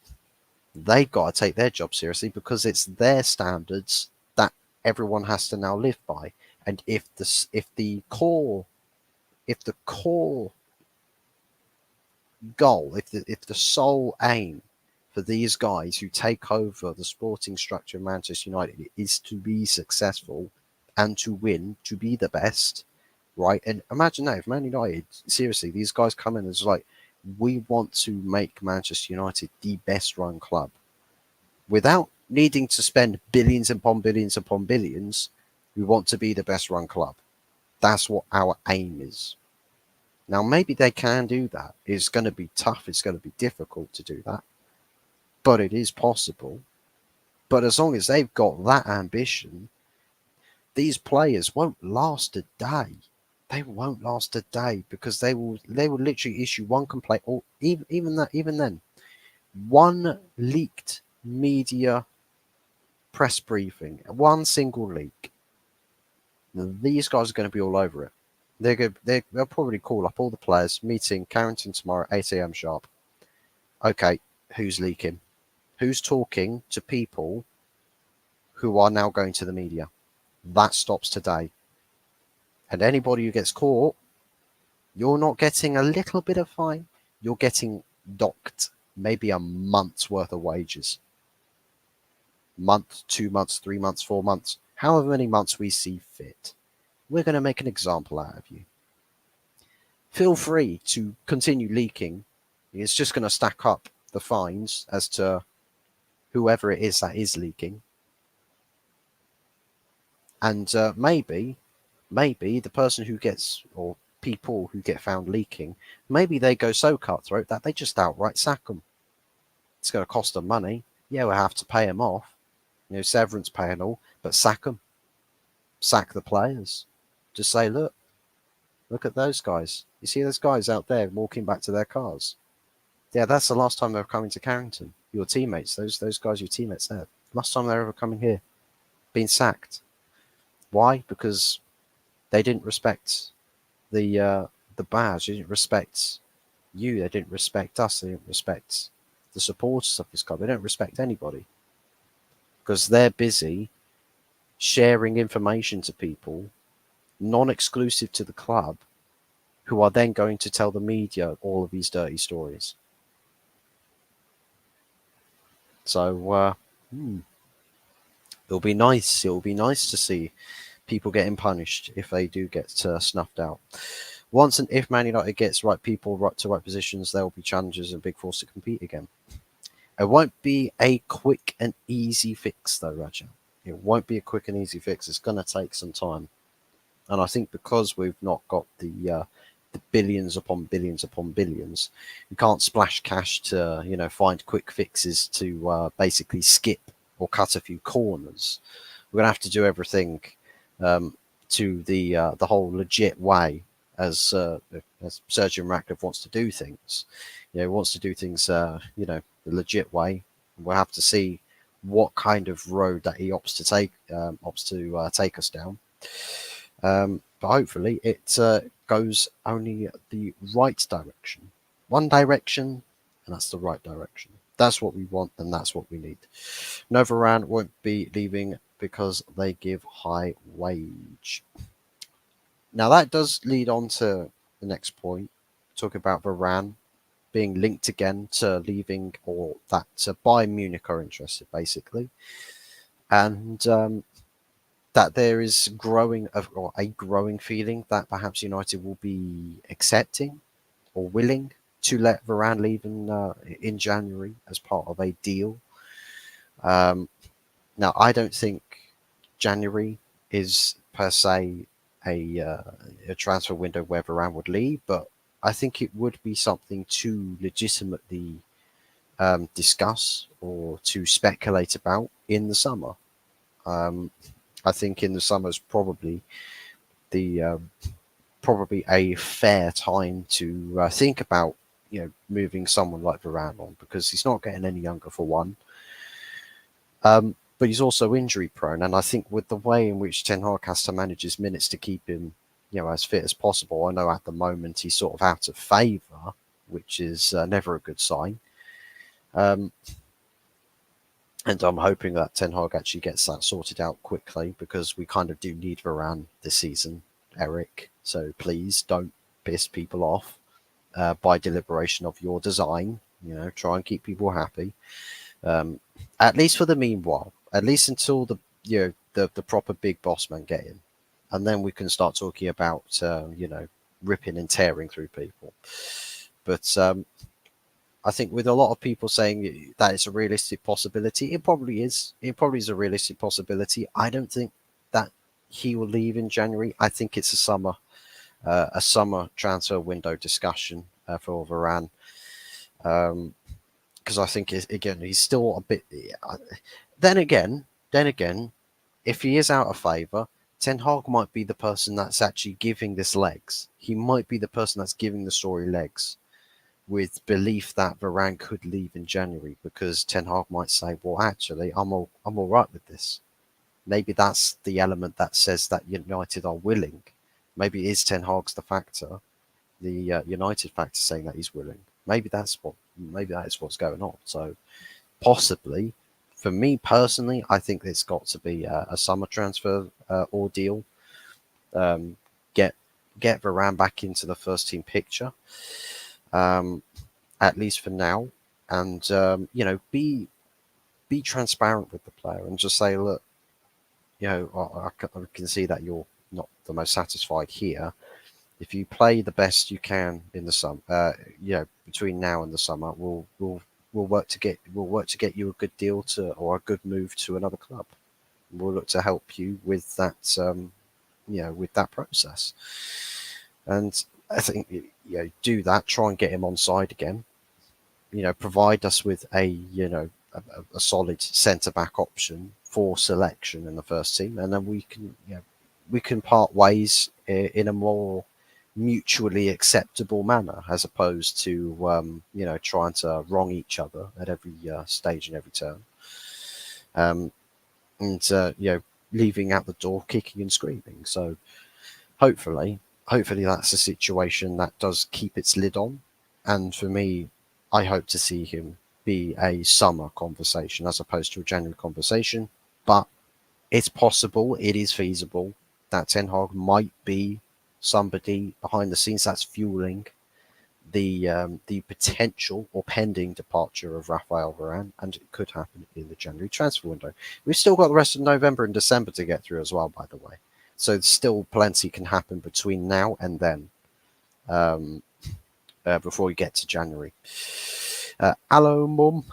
they've got to take their job seriously because it's their standards that everyone has to now live by. And if the core goal, if the sole aim for these guys who take over the sporting structure of Manchester United is to be successful and to win, to be the best, right? And imagine that if Man United, seriously, these guys come in and it's like, we want to make Manchester United the best run club without needing to spend billions upon billions upon billions. We want to be the best run club. That's what our aim is. Now, maybe they can do that. It's going to be tough. It's going to be difficult to do that. But it is possible. But as long as they've got that ambition, these players won't last a day. They won't last a day because they will literally issue one complaint, or even then, one leaked media press briefing, one single leak. These guys are going to be all over it. They'll probably call up all the players, meeting Carrington tomorrow, 8 a.m. sharp. Okay, who's leaking? Who's talking to people who are now going to the media? That stops today. And anybody who gets caught, you're not getting a little bit of fine. You're getting docked maybe a month's worth of wages. Month, 2 months, 3 months, 4 months, however many months we see fit. We're going to make an example out of you. Feel free to continue leaking. It's just going to stack up the fines as to whoever it is that is leaking. And maybe the person who gets, or people who get found leaking, maybe they go so cutthroat that they just outright sack them. It's going to cost them money. Yeah, we'll have to pay them off, severance pay and all, but sack them. Sack the players. Just say, look at those guys. You see those guys out there walking back to their cars? Yeah, that's the last time they're coming to Carrington. Your teammates, those guys, your teammates there. Last time they're ever coming here. Being sacked. Why? Because they didn't respect the badge. They didn't respect you. They didn't respect us. They didn't respect the supporters of this club. They don't respect anybody because they're busy sharing information to people non-exclusive to the club, who are then going to tell the media all of these dirty stories. So it'll be nice. It'll be nice to see people getting punished if they do get snuffed out. Once and if Man United gets right people right to right positions, there will be challenges and big force to compete again. It won't be a quick and easy fix, though, Raja. It won't be a quick and easy fix. It's going to take some time. And I think because we've not got the billions upon billions, you can't splash cash to find quick fixes to basically skip or cut a few corners. We're gonna have to do everything to the whole legit way, as Sergio Ratcliffe wants to do things. Wants to do things the legit way. We'll have to see what kind of road that he opts to take us down. But hopefully it goes only the right direction. One direction, and that's the right direction. That's what we want, and that's what we need. No, VARANE won't be leaving because they give high wage. Now that does lead on to the next point. Talk about VARANE being linked again to leaving, or that Bayern Munich are interested, basically. And that there is a growing feeling that perhaps United will be accepting or willing to let VARANE leave in January as part of a deal. Now, I don't think January is per se a transfer window where VARANE would leave, but I think it would be something to legitimately discuss or to speculate about in the summer. I think in the summer is probably a fair time to think about moving someone like VARANE on, because he's not getting any younger, for one. But he's also injury prone, and I think with the way in which Ten Hag has to manage his minutes to keep him as fit as possible, I know at the moment he's sort of out of favour, which is never a good sign. And I'm hoping that Ten Hag actually gets that sorted out quickly, because we kind of do need VARANE this season, Eric. So please don't piss people off by deliberation of your design. Try and keep people happy, at least for the meanwhile. At least until the proper big boss man get in, and then we can start talking about ripping and tearing through people. But I think with a lot of people saying that it's a realistic possibility, it probably is. It probably is a realistic possibility. I don't think that he will leave in January. I think it's a summer transfer window discussion for VARANE. Because I think he's still a bit. Then again, if he is out of favour, Ten Hag might be the person that's actually giving this legs. He might be the person that's giving the story legs, with belief that Varane could leave in January, because Ten Hag might say, "Well, actually, I'm all right with this." Maybe that's the element that says that United are willing. Maybe it is Ten Hag's the factor, the United factor saying that he's willing. Maybe that is what's going on. So possibly, for me personally, I think it's got to be a summer transfer ordeal. Um, get get Varane back into the first team picture, um, at least for now, and be transparent with the player and just say, look, I can see that you're not the most satisfied here. If you play the best you can in the summer, between now and the summer, we'll work to get you a good deal to or a good move to another club. We'll look to help you with that, with that process. And I think do that. Try and get him on side again. Provide us with a solid centre back option for selection in the first team, and then we can part ways in a more mutually acceptable manner, as opposed to trying to wrong each other at every stage and every turn, and leaving out the door kicking and screaming. So hopefully, that's a situation that does keep its lid on. And for me, I hope to see him be a summer conversation as opposed to a January conversation. But it's possible, it is feasible that Ten Hag might be somebody behind the scenes that's fueling the potential or pending departure of Raphael Varane, and it could happen in the January transfer window. We've still got the rest of November and December to get through as well, by the way. So still plenty can happen between now and then, before we get to January. Hello, Mum.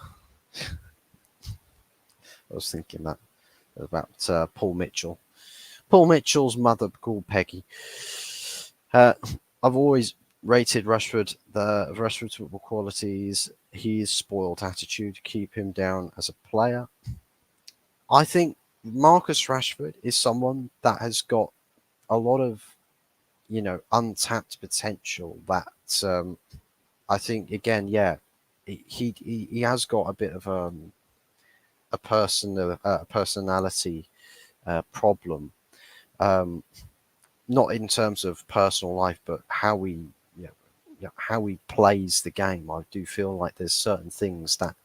I was thinking that about Paul Mitchell. Paul Mitchell's mother called Peggy. I've always rated Rashford's football qualities. His spoiled attitude keep him down as a player. I think Marcus Rashford is someone that has got a lot of untapped potential. That I think again, he has got a bit of a personality problem. Not in terms of personal life, but how how he plays the game. I do feel like there's certain things that,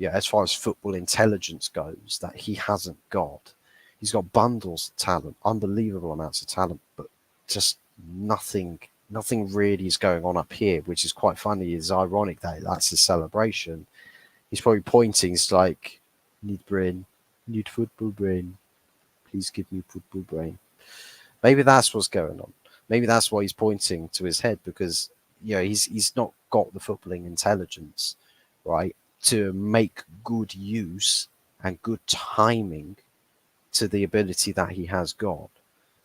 as far as football intelligence goes, that he hasn't got. He's got bundles of talent, unbelievable amounts of talent, but just nothing really is going on up here, which is quite funny. It's ironic that that's a celebration. He's probably pointing. It's like, need brain, need football brain. Please give me football brain. Maybe that's what's going on. Maybe that's why he's pointing to his head, because he's not got the footballing intelligence, right, to make good use and good timing to the ability that he has got.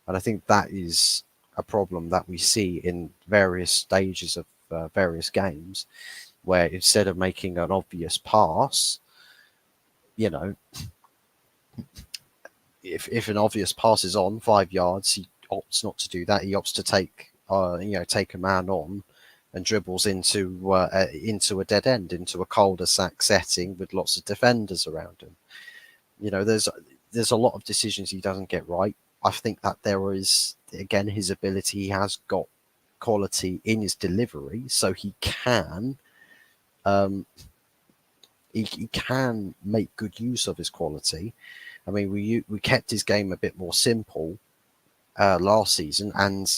And I think that is a problem that we see in various stages of various games, where instead of making an obvious pass, if an obvious pass is on 5 yards, he opts not to do that. He opts to take a man on and dribbles into a dead end, into a cul-de-sac setting with lots of defenders around him. There's a lot of decisions he doesn't get right. I think that there is, again, his ability. He has got quality in his delivery, so he can he can make good use of his quality. I mean, we kept his game a bit more simple last season, and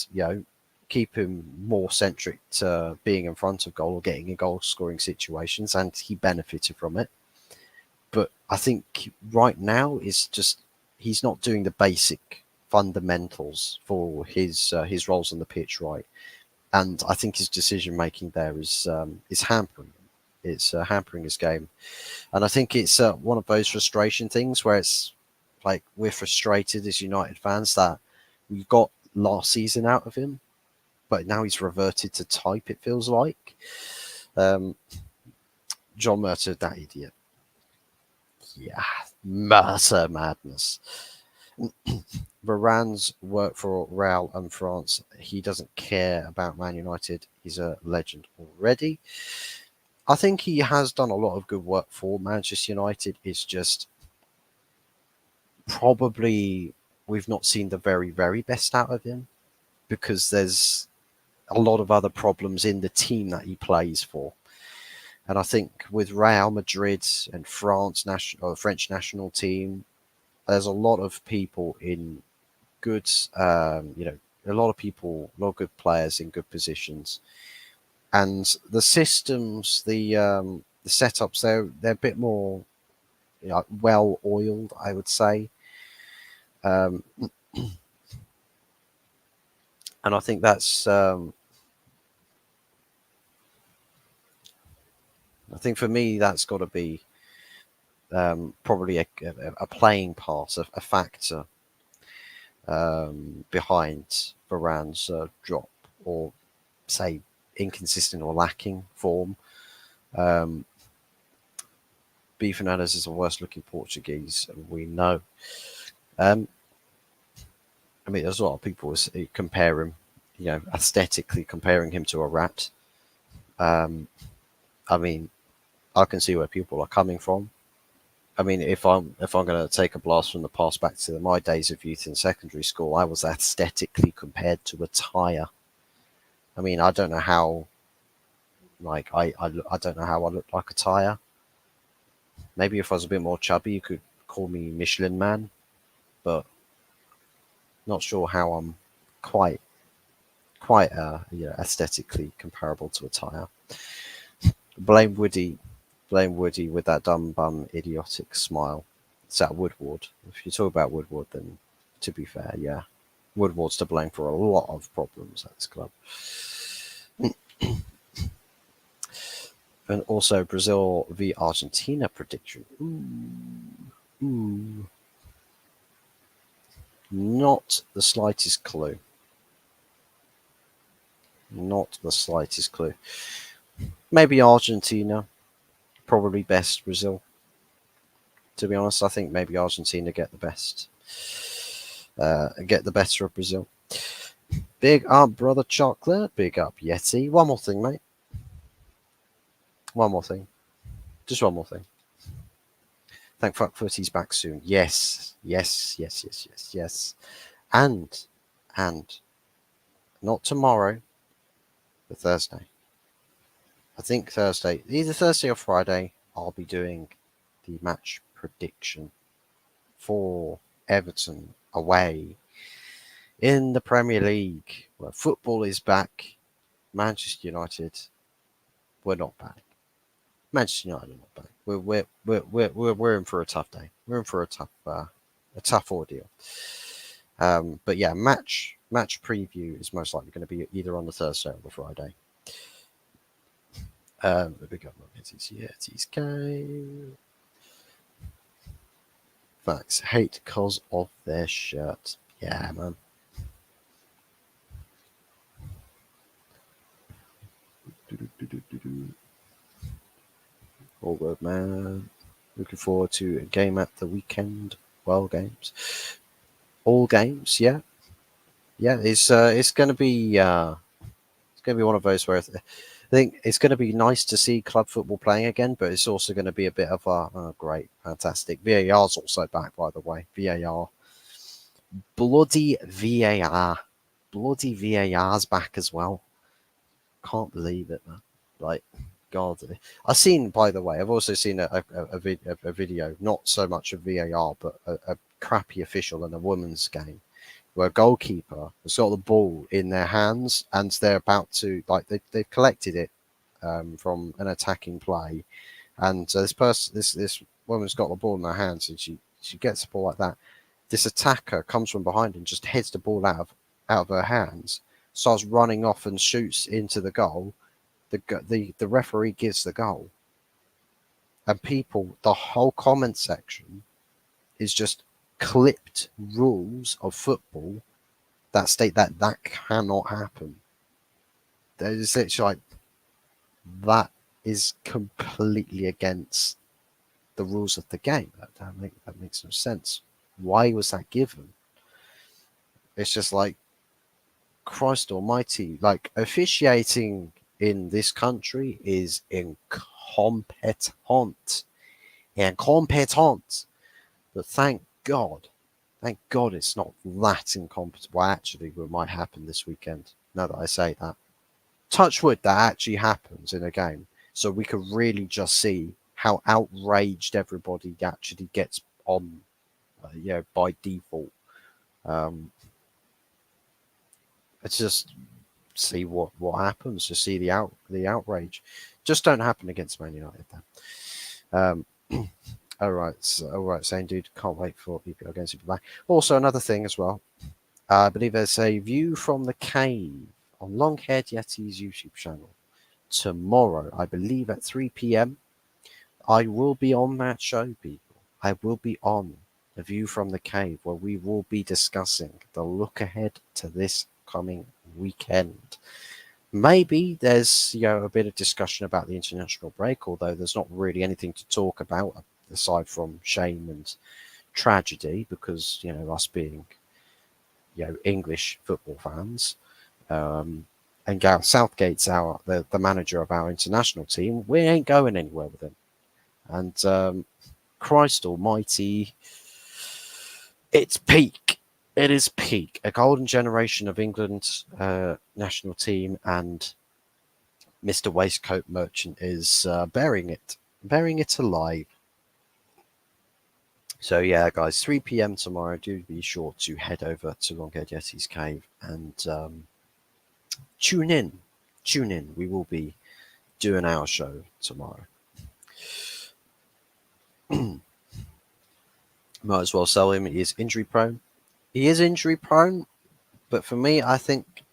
keep him more centric to being in front of goal or getting in goal scoring situations, and he benefited from it. But I think right now is just he's not doing the basic fundamentals for his roles on the pitch right, and I think his decision making there is hampering him. It's hampering his game, and I think it's one of those frustration things where it's like we're frustrated as United fans that we got last season out of him, but now he's reverted to type. It feels like John Murtough, that idiot. Yeah, Murtough Madness. Varane's worked for Real and France. He doesn't care about Man United. He's a legend already. I think he has done a lot of good work for Manchester United. It's just probably we've not seen the very, very best out of him because there's a lot of other problems in the team that he plays for. And I think with Real Madrid and French national team, there's a lot of people in good, a lot of people, a lot of good players in good positions, and the systems, the setups, they're a bit more well oiled, I would say, um, and I think that's I think for me that's got to be probably a playing part, a factor behind Varane's drop or say inconsistent or lacking form. Um, B. Fernandes is the worst looking Portuguese, and we know. Um, I mean, there's a lot of people compare him, aesthetically comparing him to a rat. Um, I mean, I can see where people are coming from. I mean, if I'm going to take a blast from the past back to my days of youth in secondary school, I was aesthetically compared to a tire. I mean, I don't know how, like, I don't know how I look like a tire. Maybe if I was a bit more chubby, you could call me Michelin Man, but not sure how I'm quite aesthetically comparable to a tire. Blame Woody, blame Woody with that dumb bum idiotic smile. It's that Woodward. If you talk about Woodward, then to be fair, yeah, Woodward's to blame for a lot of problems at this club. And also Brazil v Argentina prediction. Ooh. Not the slightest clue. Not the slightest clue. Maybe Argentina. Probably best Brazil. To be honest, I think maybe Argentina get the best. Get the better of Brazil. Big up, brother Chocolate. Big up, Yeti. One more thing, mate. One more thing. Just one more thing. Thank fuck Footy's back soon. Yes. And not tomorrow, but Thursday. I think Thursday, either Thursday or Friday, I'll be doing the match prediction for Everton away in the Premier League, where football is back. Manchester United, we're not back. Manchester United are not back. We're in for a tough day. We're in for a tough ordeal. But yeah, match preview is most likely going to be either on the Thursday or the Friday. Big up, Yetis K. Facts. Hate cause of their shirt. Yeah, man. All good, man. Looking forward to a game at the weekend. Well, games. All games, yeah. Yeah, it's going to be one of those where I think it's going to be nice to see club football playing again, but it's also going to be a bit of a great, fantastic. VAR's also back, by the way. VAR, bloody VAR, bloody VAR's back as well. Can't believe it, man. Like, God, I've seen. By the way, I've also seen a video, not so much of VAR, but a crappy official in a women's game where a goalkeeper has got the ball in their hands and they're about to they've collected it from an attacking play, and so this woman's got the ball in her hands and she gets the ball like that. This attacker comes from behind and just heads the ball out of her hands, starts running off and shoots into the goal. The referee gives the goal, and the whole comment section is just clipped rules of football that state that cannot happen. There's literally like that is completely against the rules of the game. That makes no sense. Why was that given? It's just like, Christ almighty, like officiating in this country is incompetent. But thank God it's not that incompetent. Well, actually, it might happen this weekend, now that I say that. Touch wood, that actually happens in a game. So we could really just see how outraged everybody actually gets on, by default. Um, it's just see what happens. Just see the outrage. Just don't happen against Man United then. All right, same dude. Can't wait for EPL against Super. Also, another thing as well. I believe there's a view from the cave on Longhaired Yeti's YouTube channel tomorrow. I believe at 3 p.m. I will be on that show, people. I will be on the view from the cave where we will be discussing the look ahead to this coming weekend. Maybe there's a bit of discussion about the international break, although there's not really anything to talk about aside from shame and tragedy, because us being English football fans, and Gareth Southgate's the manager of our international team. We ain't going anywhere with him, and Christ Almighty, it's peak. It is peak. A golden generation of England national team, and Mr. Waistcoat Merchant is bearing it alive. So yeah, guys, 3 p.m. tomorrow. Do be sure to head over to Longhaired Yeti's cave and tune in. Tune in. We will be doing our show tomorrow. Might as well sell him. He is injury prone. He is injury prone, but for me, I think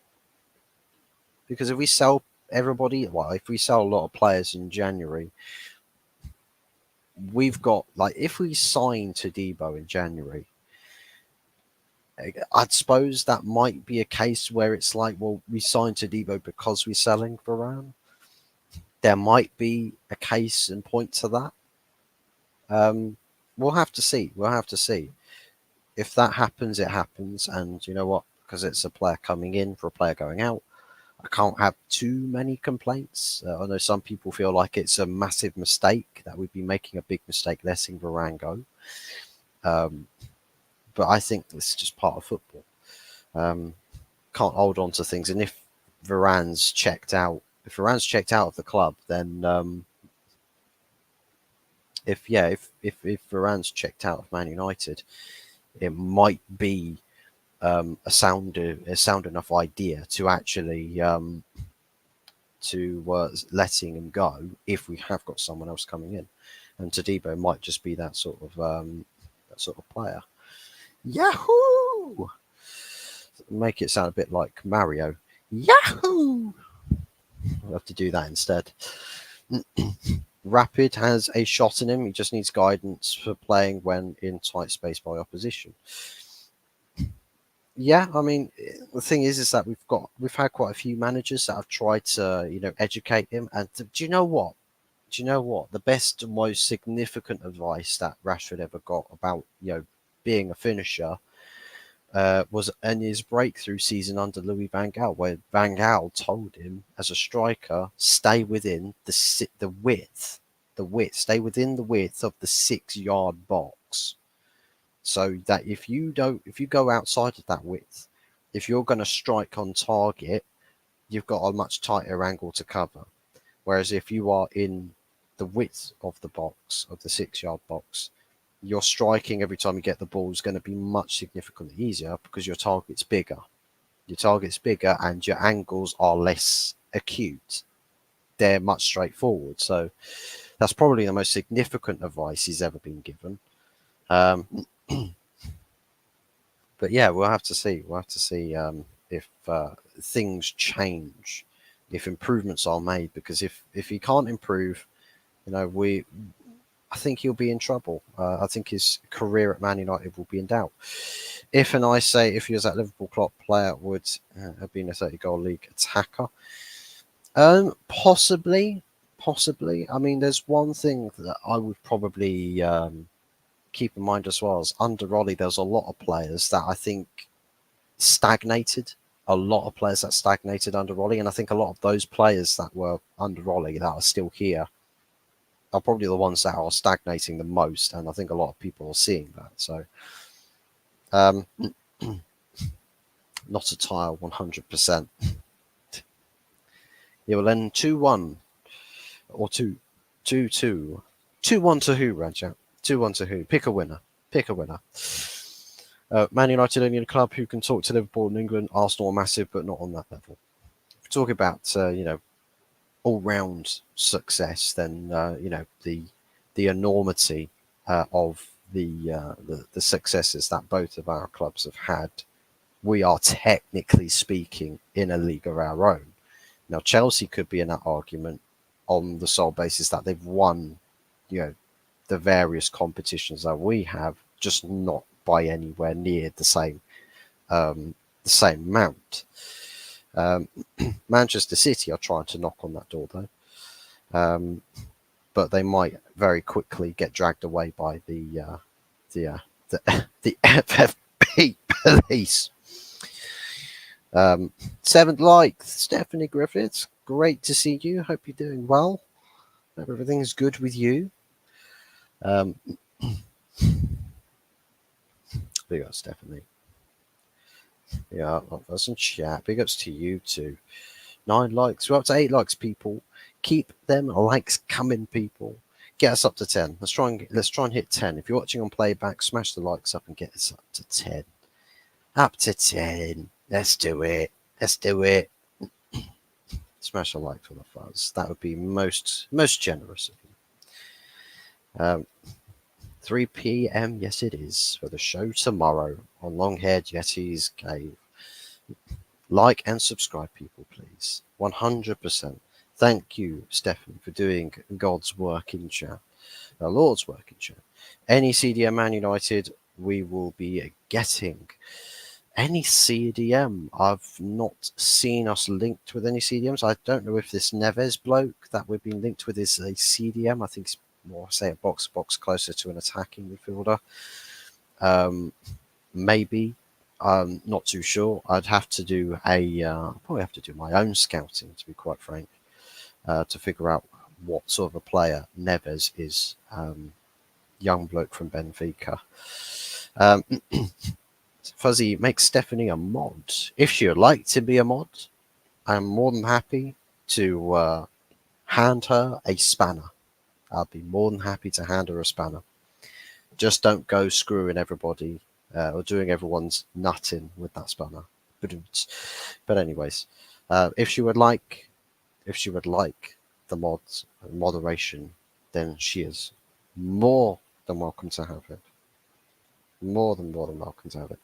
because if we sell everybody, if we sell a lot of players in January, we've got if we sign Todibo in January, I'd suppose that might be a case where it's like, well, we signed Todibo because we're selling Varane. There might be a case and point to that. We'll have to see. We'll have to see. If that happens, it happens. And you know what? Because it's a player coming in for a player going out, I can't have too many complaints. I know some people feel like it's a massive mistake, that we'd be making a big mistake letting Varane go. But I think this is just part of football. Can't hold on to things. And if Varane's checked out of the club, then if Varane's checked out of Man United, it might be a sound enough idea to actually letting him go if we have got someone else coming in, and Todibo might just be that sort of player. Yahoo! Make it sound a bit like Mario. Yahoo! I'll have to do that instead. Rapid has a shot in him. He just needs guidance for playing when in tight space by opposition. Yeah, I mean, the thing is that we've had quite a few managers that have tried to educate him. And do you know what? The best and most significant advice that Rashford ever got about being a finisher was in his breakthrough season under Louis van Gaal, where Van Gaal told him, as a striker, stay within the width, stay within the width of the 6-yard box, so that if you go outside of that width, if you're going to strike on target, you've got a much tighter angle to cover. Whereas if you are in the width of the box, of the 6-yard box, your striking every time you get the ball is going to be much significantly easier because your target's bigger. And your angles are less acute. They're much straightforward. So that's probably the most significant advice he's ever been given. But yeah, we'll have to see. If things change, if improvements are made. Because if he can't improve, I think he'll be in trouble. I think his career at Man United will be in doubt. If he was that Liverpool Klopp player, would have been a 30-goal league attacker. Possibly. I mean, there's one thing that I would probably keep in mind as well as under Ollie, there's a lot of players that I think stagnated. A lot of players that stagnated under Ollie, and I think a lot of those players that were under Ollie that are still here are probably the ones that are stagnating the most, and I think a lot of people are seeing that. So, not a tile, 100%. Yeah, well then 2-1 or 2-2, 2-1 to who, Raja? 2-1 to who? Pick a winner. Pick a winner. Man United only a club who can talk to Liverpool and England. Arsenal are massive, but not on that level. If we talk about all-round success, then the enormity of the successes that both of our clubs have had, we are technically speaking in a league of our own. Now, Chelsea could be in that argument on the sole basis that they've won, the various competitions that we have, just not by anywhere near the same amount. Manchester City are trying to knock on that door, though, but they might very quickly get dragged away by the FFP police. 7th like, Stephanie Griffiths. Great to see you. Hope you're doing well. Hope everything's good with you. Big up, Stephanie. Yeah, that's in chat. Big ups to you too. 9 likes. We're up to 8 likes, people. Keep them likes coming, people. Get us up to 10. Let's try and hit 10. If you're watching on playback, smash the likes up and get us up to 10. Up to 10. Let's do it. Let's do it. Smash a like for the fuzz. That would be most generous of you. 3 p.m. Yes, it is for the show tomorrow on Long-Haired Yeti's Cave. Like and subscribe, people, please. 100%. Thank you, Stefan, for doing God's work in chat. The Lord's work in chat. Any CDM Man United, we will be getting. Any CDM, I've not seen us linked with any CDMs. I don't know if this Neves bloke that we've been linked with is a CDM. I think it's more, say, a box closer to an attacking midfielder. Maybe. I'm not too sure. I'd have to do probably have to do my own scouting, to be quite frank, to figure out what sort of a player Neves is. Young bloke from Benfica. Fuzzy, make Stephanie a mod. If she would like to be a mod, I'm more than happy to hand her a spanner. I'd be more than happy to hand her a spanner. Just don't go screwing everybody or doing everyone's nutting with that spanner. But anyways, if she would like the mods and moderation, then she is more than welcome to have it. More than welcome to have it.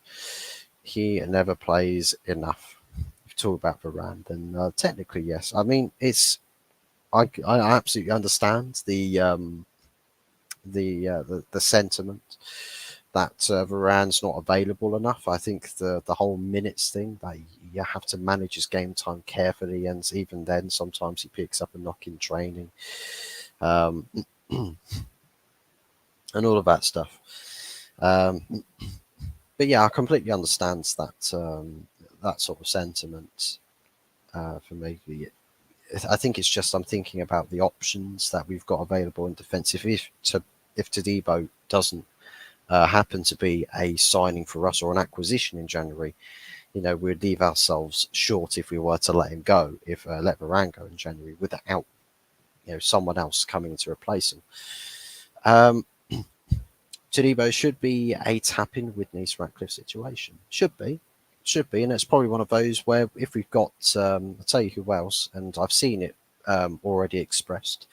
He never plays enough. If you talk about Varane, then technically yes. I mean, I absolutely understand the sentiment that Varane's not available enough. I think the whole minutes thing, that you have to manage his game time carefully, and even then, sometimes he picks up a knock in training, and all of that stuff. But yeah, I completely understand that sort of sentiment for me. I think it's just I'm thinking about the options that we've got available in defence. If Todibo doesn't happen to be a signing for us or an acquisition in January, we'd leave ourselves short if we were to let him go, let Varane go in January without someone else coming to replace him. Todibo should be a tap-in with Nice Ratcliffe situation. Should be, and it's probably one of those where if we've got, I'll tell you who else, and I've seen it already expressed.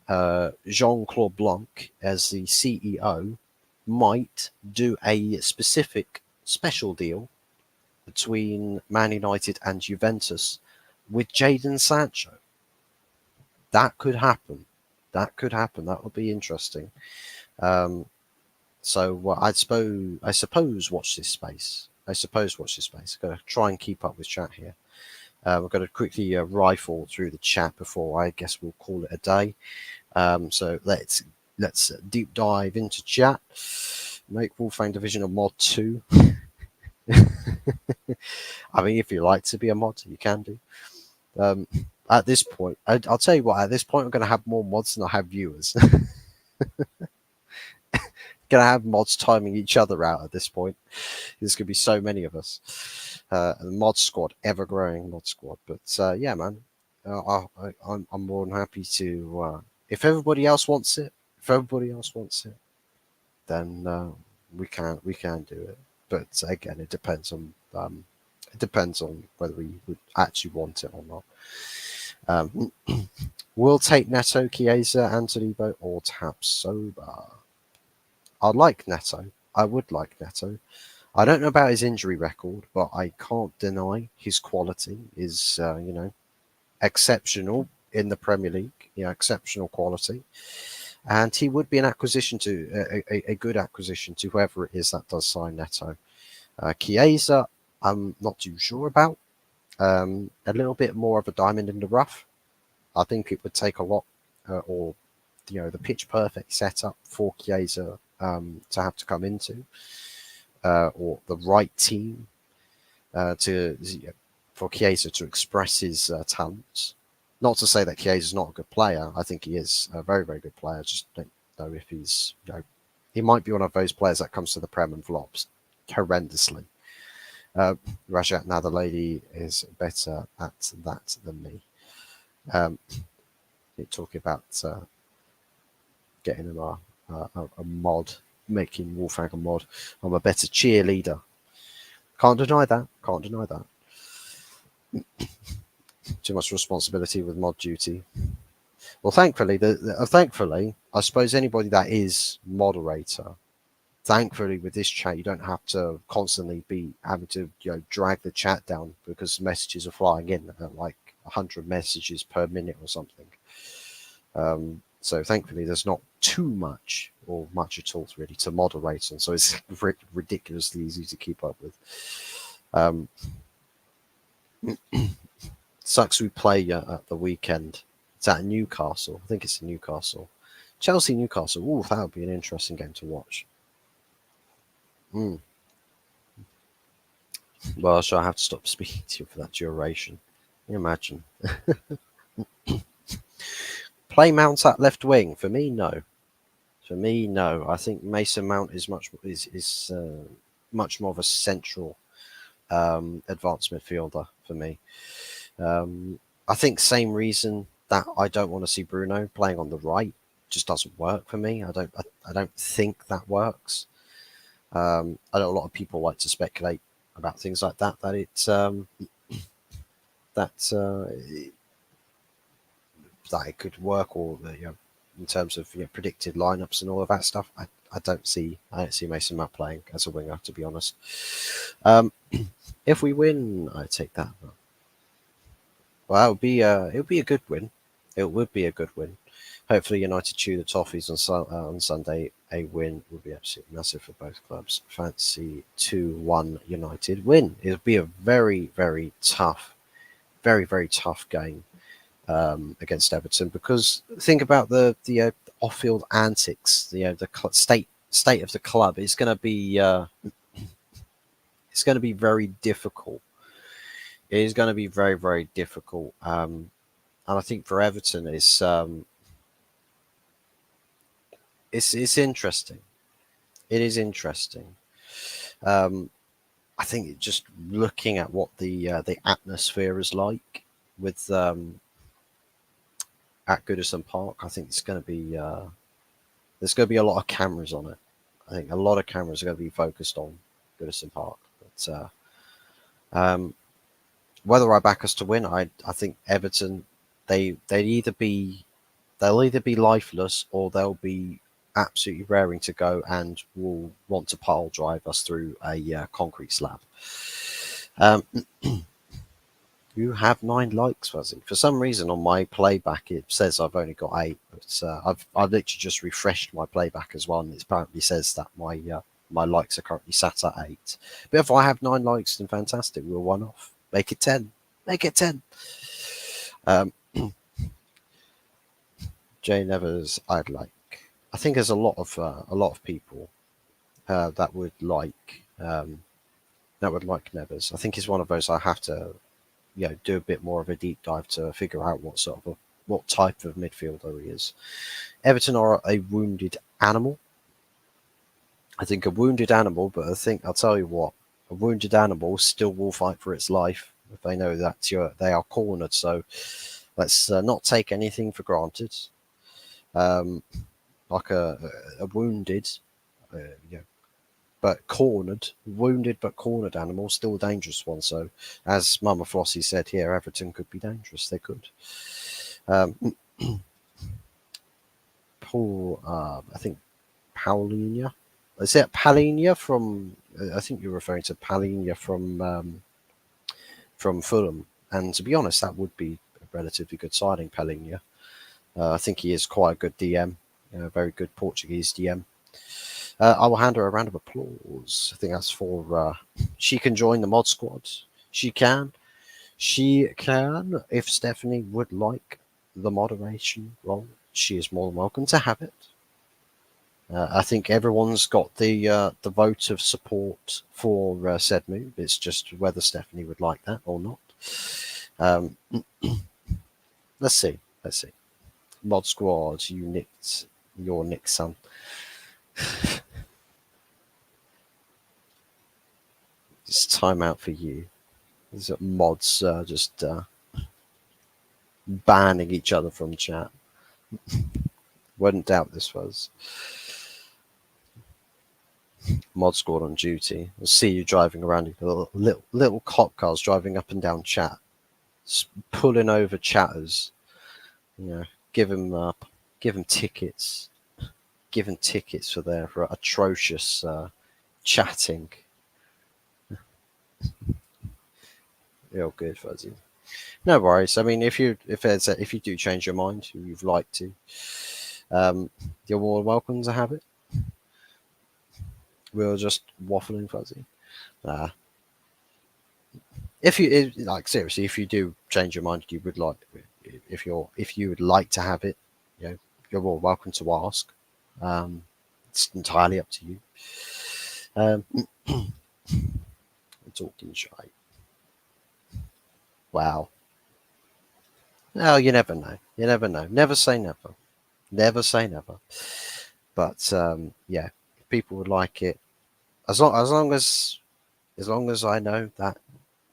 Jean-Claude Blanc as the CEO might do a specific special deal between Man United and Juventus with Jadon Sancho. That could happen. That would be interesting. So I suppose watch this space. Got to try and keep up with chat here. We've got to quickly rifle through the chat before I guess we'll call it a day. So let's let's deep dive into chat. Make Wolfang Division a mod 2. I mean, if you like to be a mod, you can do. At this point, I'll tell you what, at this point, I'm going to have more mods than I have viewers. Going to have mods timing each other out at this point. There's going to be so many of us. The mod squad, ever growing mod squad. But yeah, man, I'm more than happy to. If everybody else wants it, then we can do it. But again, it depends on whether we would actually want it or not. We'll take Neto, Chiesa, Antonibo, or Tapsoba. I'd like Neto. I would like Neto. I don't know about his injury record, but I can't deny his quality is, exceptional in the Premier League. Exceptional quality, and he would be an acquisition to a good acquisition to whoever it is that does sign Neto. Chiesa, I'm not too sure about. A little bit more of a diamond in the rough. I think it would take a lot, or the pitch perfect setup for Chiesa to have to come into, or the right team for Chiesa to express his talents. Not to say that Chiesa is not a good player. I think he is a very, very good player. I just don't know if he's, he might be one of those players that comes to the Prem and flops horrendously. Rajat, now the lady is better at that than me. You're talking about getting him a mod, making Wolfgang a mod. I'm a better cheerleader. Can't deny that. Too much responsibility with mod duty. Well, thankfully, I suppose anybody that is moderator, thankfully with this chat, you don't have to constantly be having to drag the chat down because messages are flying in at like 100 messages per minute or something. So thankfully, there's not too much or much at all really to moderate on. So it's ridiculously easy to keep up with. Sucks we play at the weekend. It's at Newcastle. I think it's in Newcastle. Chelsea, Newcastle. Ooh, that would be an interesting game to watch. Well, shall I have to stop speaking to you for that duration? Can you imagine? Play Mount at left wing. For me, no. I think Mason Mount is much more of a central advanced midfielder for me. I think same reason that I don't want to see Bruno playing on the right. Just doesn't work for me. I don't think that works. I know a lot of people like to speculate about things like that. That it's that it could work, or in terms of predicted lineups and all of that stuff. I don't see Mason Mount playing as a winger, to be honest. If we win, I take that. Well, it would be a good win. It would be a good win. Hopefully, United chew the toffees on Sunday. A win would be absolutely massive for both clubs. Fancy 2-1 United win. It would be a very, very tough game against Everton, because think about the off-field antics. The state of the club is going to be it's going to be very difficult. It is going to be very, very difficult. And I think for Everton, it's interesting. It is interesting. I think just looking at what the atmosphere is like with at Goodison Park, I think it's going to be there's going to be a lot of cameras on it. I think a lot of cameras are going to be focused on Goodison Park. But whether I back us to win, I think Everton they'll either be lifeless, or they'll be absolutely raring to go and will want to pile drive us through a concrete slab. You have 9 likes, Fuzzy. For some reason on my playback it says I've only got 8, but I've literally just refreshed my playback as well, and it apparently says that my likes are currently sat at 8. But if I have 9 likes, then fantastic. We'll one off. Make it 10. Make it 10. Jay Nevers, I'd like. I think there's a lot of people that would like Nevers. I think he's one of those I have to do a bit more of a deep dive to figure out what type of midfielder he is. Everton are a wounded animal. I think a wounded animal, but I think I'll tell you what, a wounded animal still will fight for its life if they know that they are cornered. So let's not take anything for granted. Like a wounded, but wounded but cornered animal, still a dangerous one. So, as Mama Flossie said here, Everton could be dangerous. They could. Paul, I think Paulinho. Is it Paulinho from? I think you're referring to Paulinho from Fulham. And to be honest, that would be a relatively good signing, Paulinho. I think he is quite a good DM, very good Portuguese DM. I will hand her a round of applause. I think that's for she can join the mod squad. She can. She can. If Stephanie would like the moderation role, she is more than welcome to have it. I think everyone's got the vote of support for said move. It's just whether Stephanie would like that or not. Let's see. Mod squad, your nick, son. It's time out for you. These mods just banning each other from chat. Wouldn't doubt this was. Mod squad on duty. We'll see you driving around in little cop cars driving up and down chat, pulling over chatters. Give them tickets. Give them tickets for their atrocious chatting. You're good, Fuzzy. No worries. I mean, if you do change your mind, you'd like to, you're more welcome to have it. We're just waffling, Fuzzy. If you seriously, if you do change your mind, you would like, if you would like to have it, you're more welcome to ask. It's entirely up to you. I'm talking shy. Wow. No, you never know. You never know. Never say never. Never say never. But if people would like it, as long as I know that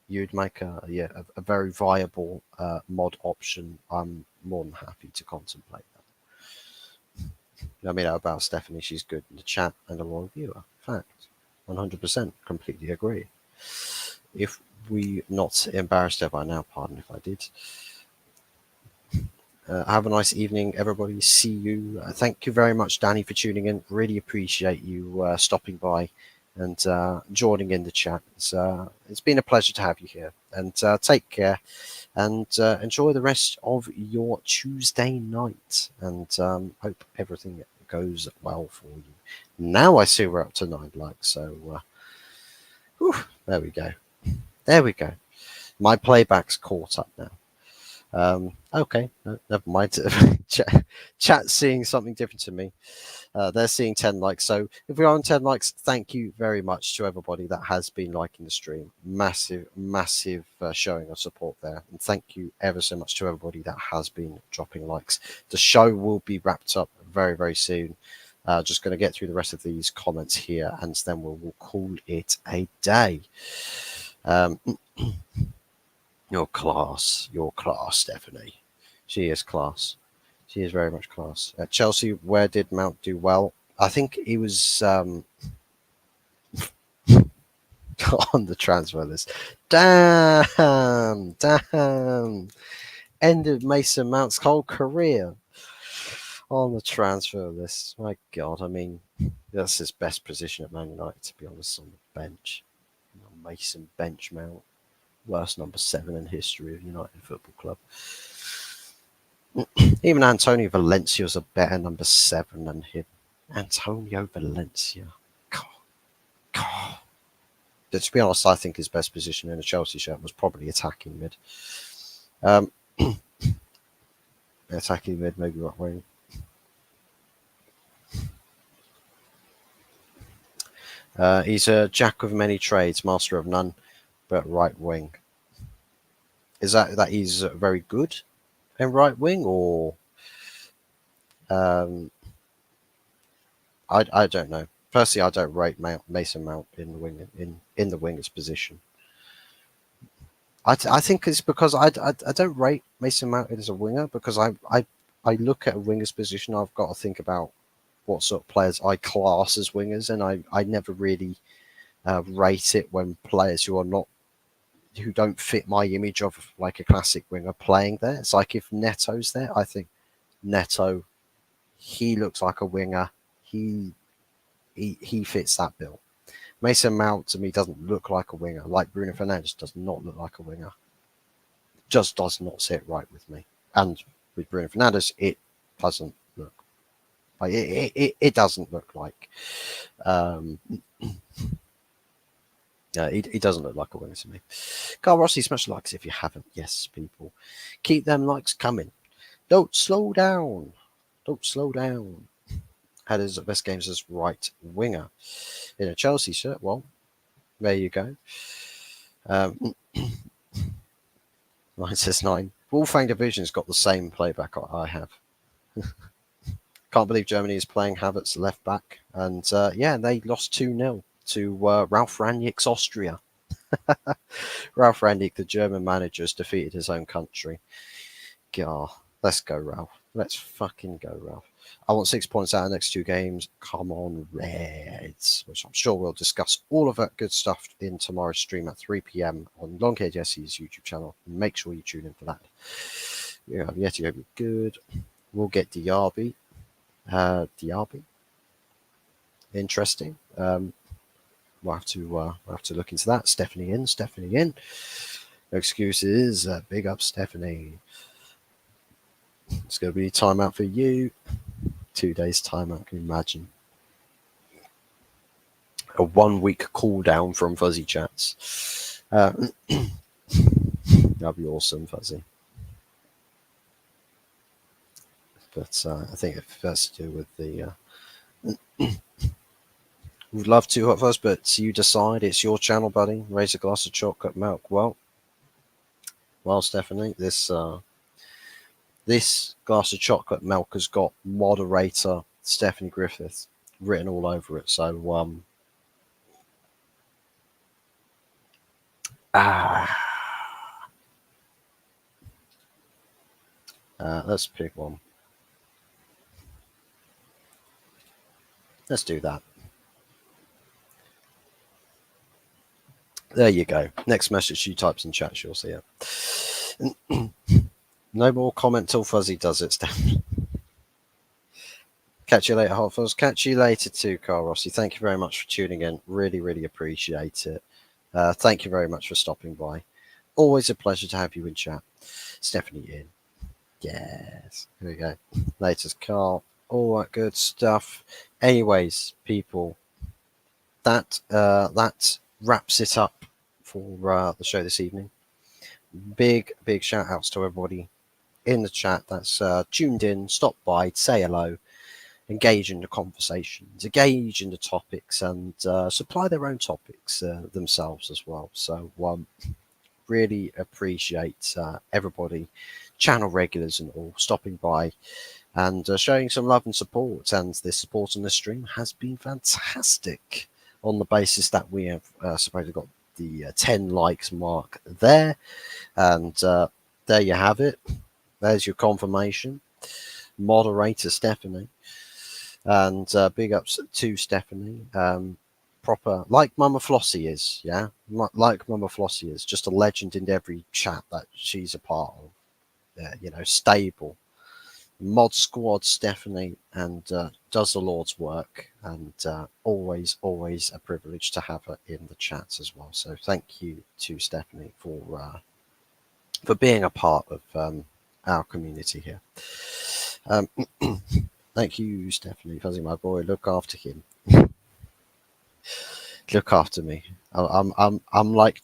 you'd make a very viable mod option, I'm more than happy to contemplate that. I mean, about Stephanie, she's good in the chat and a loyal viewer. Fact, 100%, completely agree. If we not embarrassed her by now, pardon if I did. Have a nice evening, everybody. See you. Thank you very much, Danny, for tuning in. Really appreciate you stopping by and joining in the chat. It's been a pleasure to have you here. And take care and enjoy the rest of your Tuesday night. And hope everything goes well for you. Now I see we're up to 9 likes. So there we go. There we go. My playback's caught up now. Okay, no, never mind. Chat's seeing something different to me. They're seeing 10 likes. So if we are on 10 likes, thank you very much to everybody that has been liking the stream. Massive showing of support there. And thank you ever so much to everybody that has been dropping likes. The show will be wrapped up very, very soon. Just going to get through the rest of these comments here, and then we'll call it a day. Your class, Stephanie. She is class. She is very much class. At Chelsea, where did Mount do well? I think he was on the transfer list. Damn. Ended Mason Mount's whole career on the transfer list. My God, I mean, that's his best position at Man United, to be honest, on the bench. Mason bench Mount. Worst number 7 in history of United Football Club. Even Antonio Valencia was a better number 7 than him. Antonio Valencia. God. But to be honest, I think his best position in a Chelsea shirt was probably attacking mid. Attacking mid, maybe right wing. He's a jack of many trades, master of none, but right wing. Is that he's very good in right wing, or um, I don't know. Personally, I don't rate Mason Mount in the wing in the winger's position. I think it's because I don't rate Mason Mount as a winger because I look at a winger's position. I've got to think about what sort of players I class as wingers, and I never really rate it when players who don't fit my image of like a classic winger playing there. It's like if Neto's there, I think Neto, he looks like a winger. He he fits that bill. Mason Mount to me doesn't look like a winger. Like Bruno Fernandes does not look like a winger. Just does not sit right with me. And with Bruno Fernandes, it doesn't look like it doesn't look like um, he doesn't look like a winger to me. Carl Rossi, smash likes if you haven't. Yes, people, keep them likes coming. Don't slow down. Don't slow down. Had his best games as right winger in a Chelsea shirt. Well, there you go. 9 says 9. Wolfgang Division's got the same playback I have. Can't believe Germany is playing Havertz left back. And yeah, they lost 2-0 to Ralf Rangnick's Austria. Ralf Rangnick, the German manager, has defeated his own country. God, let's go, Ralph. Let's fucking go, Ralph. I want 6 points out of the next 2 games. Come on, Reds. Which I'm sure we'll discuss all of that good stuff in tomorrow's stream at 3 p.m. on Longhead Jesse's YouTube channel. Make sure you tune in for that. Yeah, Yeti will be good. We'll get Diaby. Diaby. Interesting. We'll have to look into that. Stephanie in. No excuses. Big up, Stephanie. It's going to be timeout for you. 2 days timeout. Can you imagine? A 1 week cool down from Fuzzy Chats. That'd be awesome, Fuzzy. But I think it has to do with the. We'd love to at first, but you decide. It's your channel, buddy. Raise a glass of chocolate milk. Well, Stephanie, this glass of chocolate milk has got moderator Stephanie Griffith written all over it. So let's pick one. Let's do that. There you go. Next message she types in chat, she'll see it. No more comment till Fuzzy does it, Steph. Catch you later, Hot Fuzz. Catch you later too, Carl Rossi. Thank you very much for tuning in. Really, really appreciate it. Thank you very much for stopping by. Always a pleasure to have you in chat. Stephanie in. Yes. Here we go. Latest Carl. All that good stuff. Anyways, people, that wraps it up for the show this evening. Big shout outs to everybody in the chat that's tuned in, stopped by, say hello, engage in the conversations, engage in the topics, and supply their own topics themselves as well. So really appreciate everybody, channel regulars and all, stopping by and showing some love and support. And this support on the stream has been fantastic on the basis that we have supposedly got the 10 likes mark there. And there you have it. There's your confirmation. Moderator Stephanie. And big ups to Stephanie. Proper, like Mama Flossie is, yeah? Like Mama Flossie is. Just a legend in every chat that she's a part of. Stable. Mod Squad Stephanie, and does the Lord's work, and always a privilege to have her in the chats as well. So thank you to Stephanie for being a part of our community here. Thank you, Stephanie. Fuzzy, my boy, look after him. Look after me. I'm like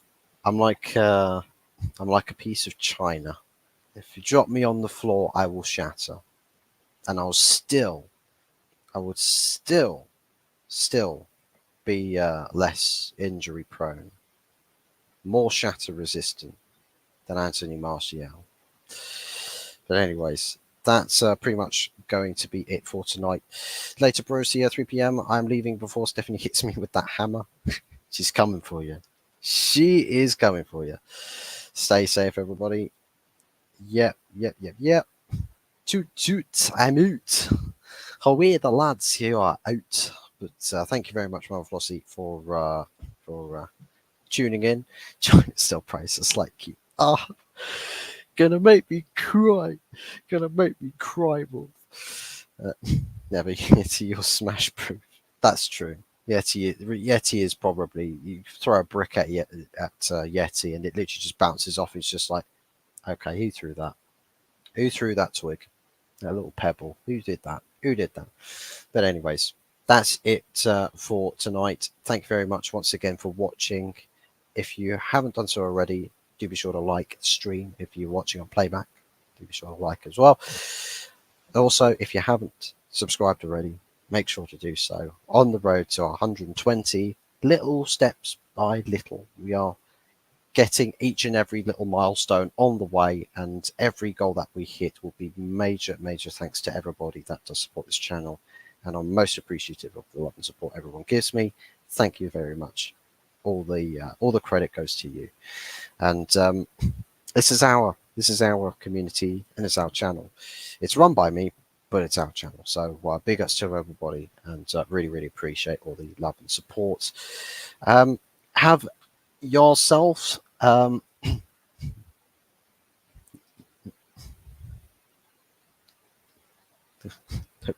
a piece of china. If you drop me on the floor, I will shatter. And I would still be less injury prone, more shatter resistant than Anthony Martial. But anyways, that's pretty much going to be it for tonight. Later, Borussia, 3 p.m. I'm leaving before Stephanie hits me with that hammer. She's coming for you. She is coming for you. Stay safe, everybody. Yep. Toot toot, I'm out. Away the lads here are out. But thank you very much, Mother Flossie, for tuning in. China still prices like you. Ah, gonna make me cry. Gonna make me cry, Wolf. Never Yeti, you're smash proof. That's true. Yeti is probably, you throw a brick at Yeti and it literally just bounces off. It's just like, okay, who threw that? Who threw that twig? A little pebble. Who did that? Who did that? But anyways, that's it for tonight. Thank you very much once again for watching. If you haven't done so already, do be sure to like the stream. If you're watching on playback, do be sure to like as well. Also, if you haven't subscribed already, make sure to do so. On the road to 120, little steps by little. We are getting each and every little milestone on the way, and every goal that we hit will be major thanks to everybody that does support this channel, and I'm most appreciative of the love and support everyone gives me. Thank you very much. All the credit goes to you, and this is our community and it's our channel. It's run by me, but it's our channel. So big ups to everybody, and really appreciate all the love and support. Have yourself no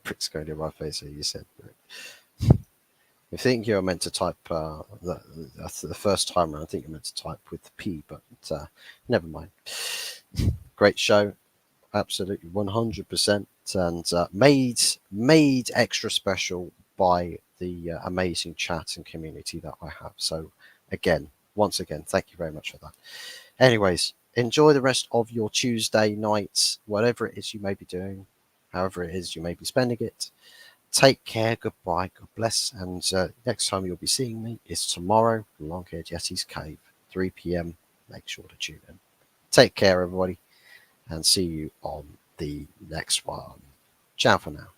pricks going in my face here, you said. I think you're meant to type the first time around. I think you're meant to type with the P, but never mind. Great show, absolutely 100%, and made extra special by the amazing chat and community that I have. So once again, thank you very much for that. Anyways, enjoy the rest of your Tuesday nights, whatever it is you may be doing, however it is you may be spending it. Take care, goodbye, God bless, and next time you'll be seeing me is tomorrow, Longhaired Yeti's Cave, 3 p.m. Make sure to tune in. Take care, everybody, and see you on the next one. Ciao for now.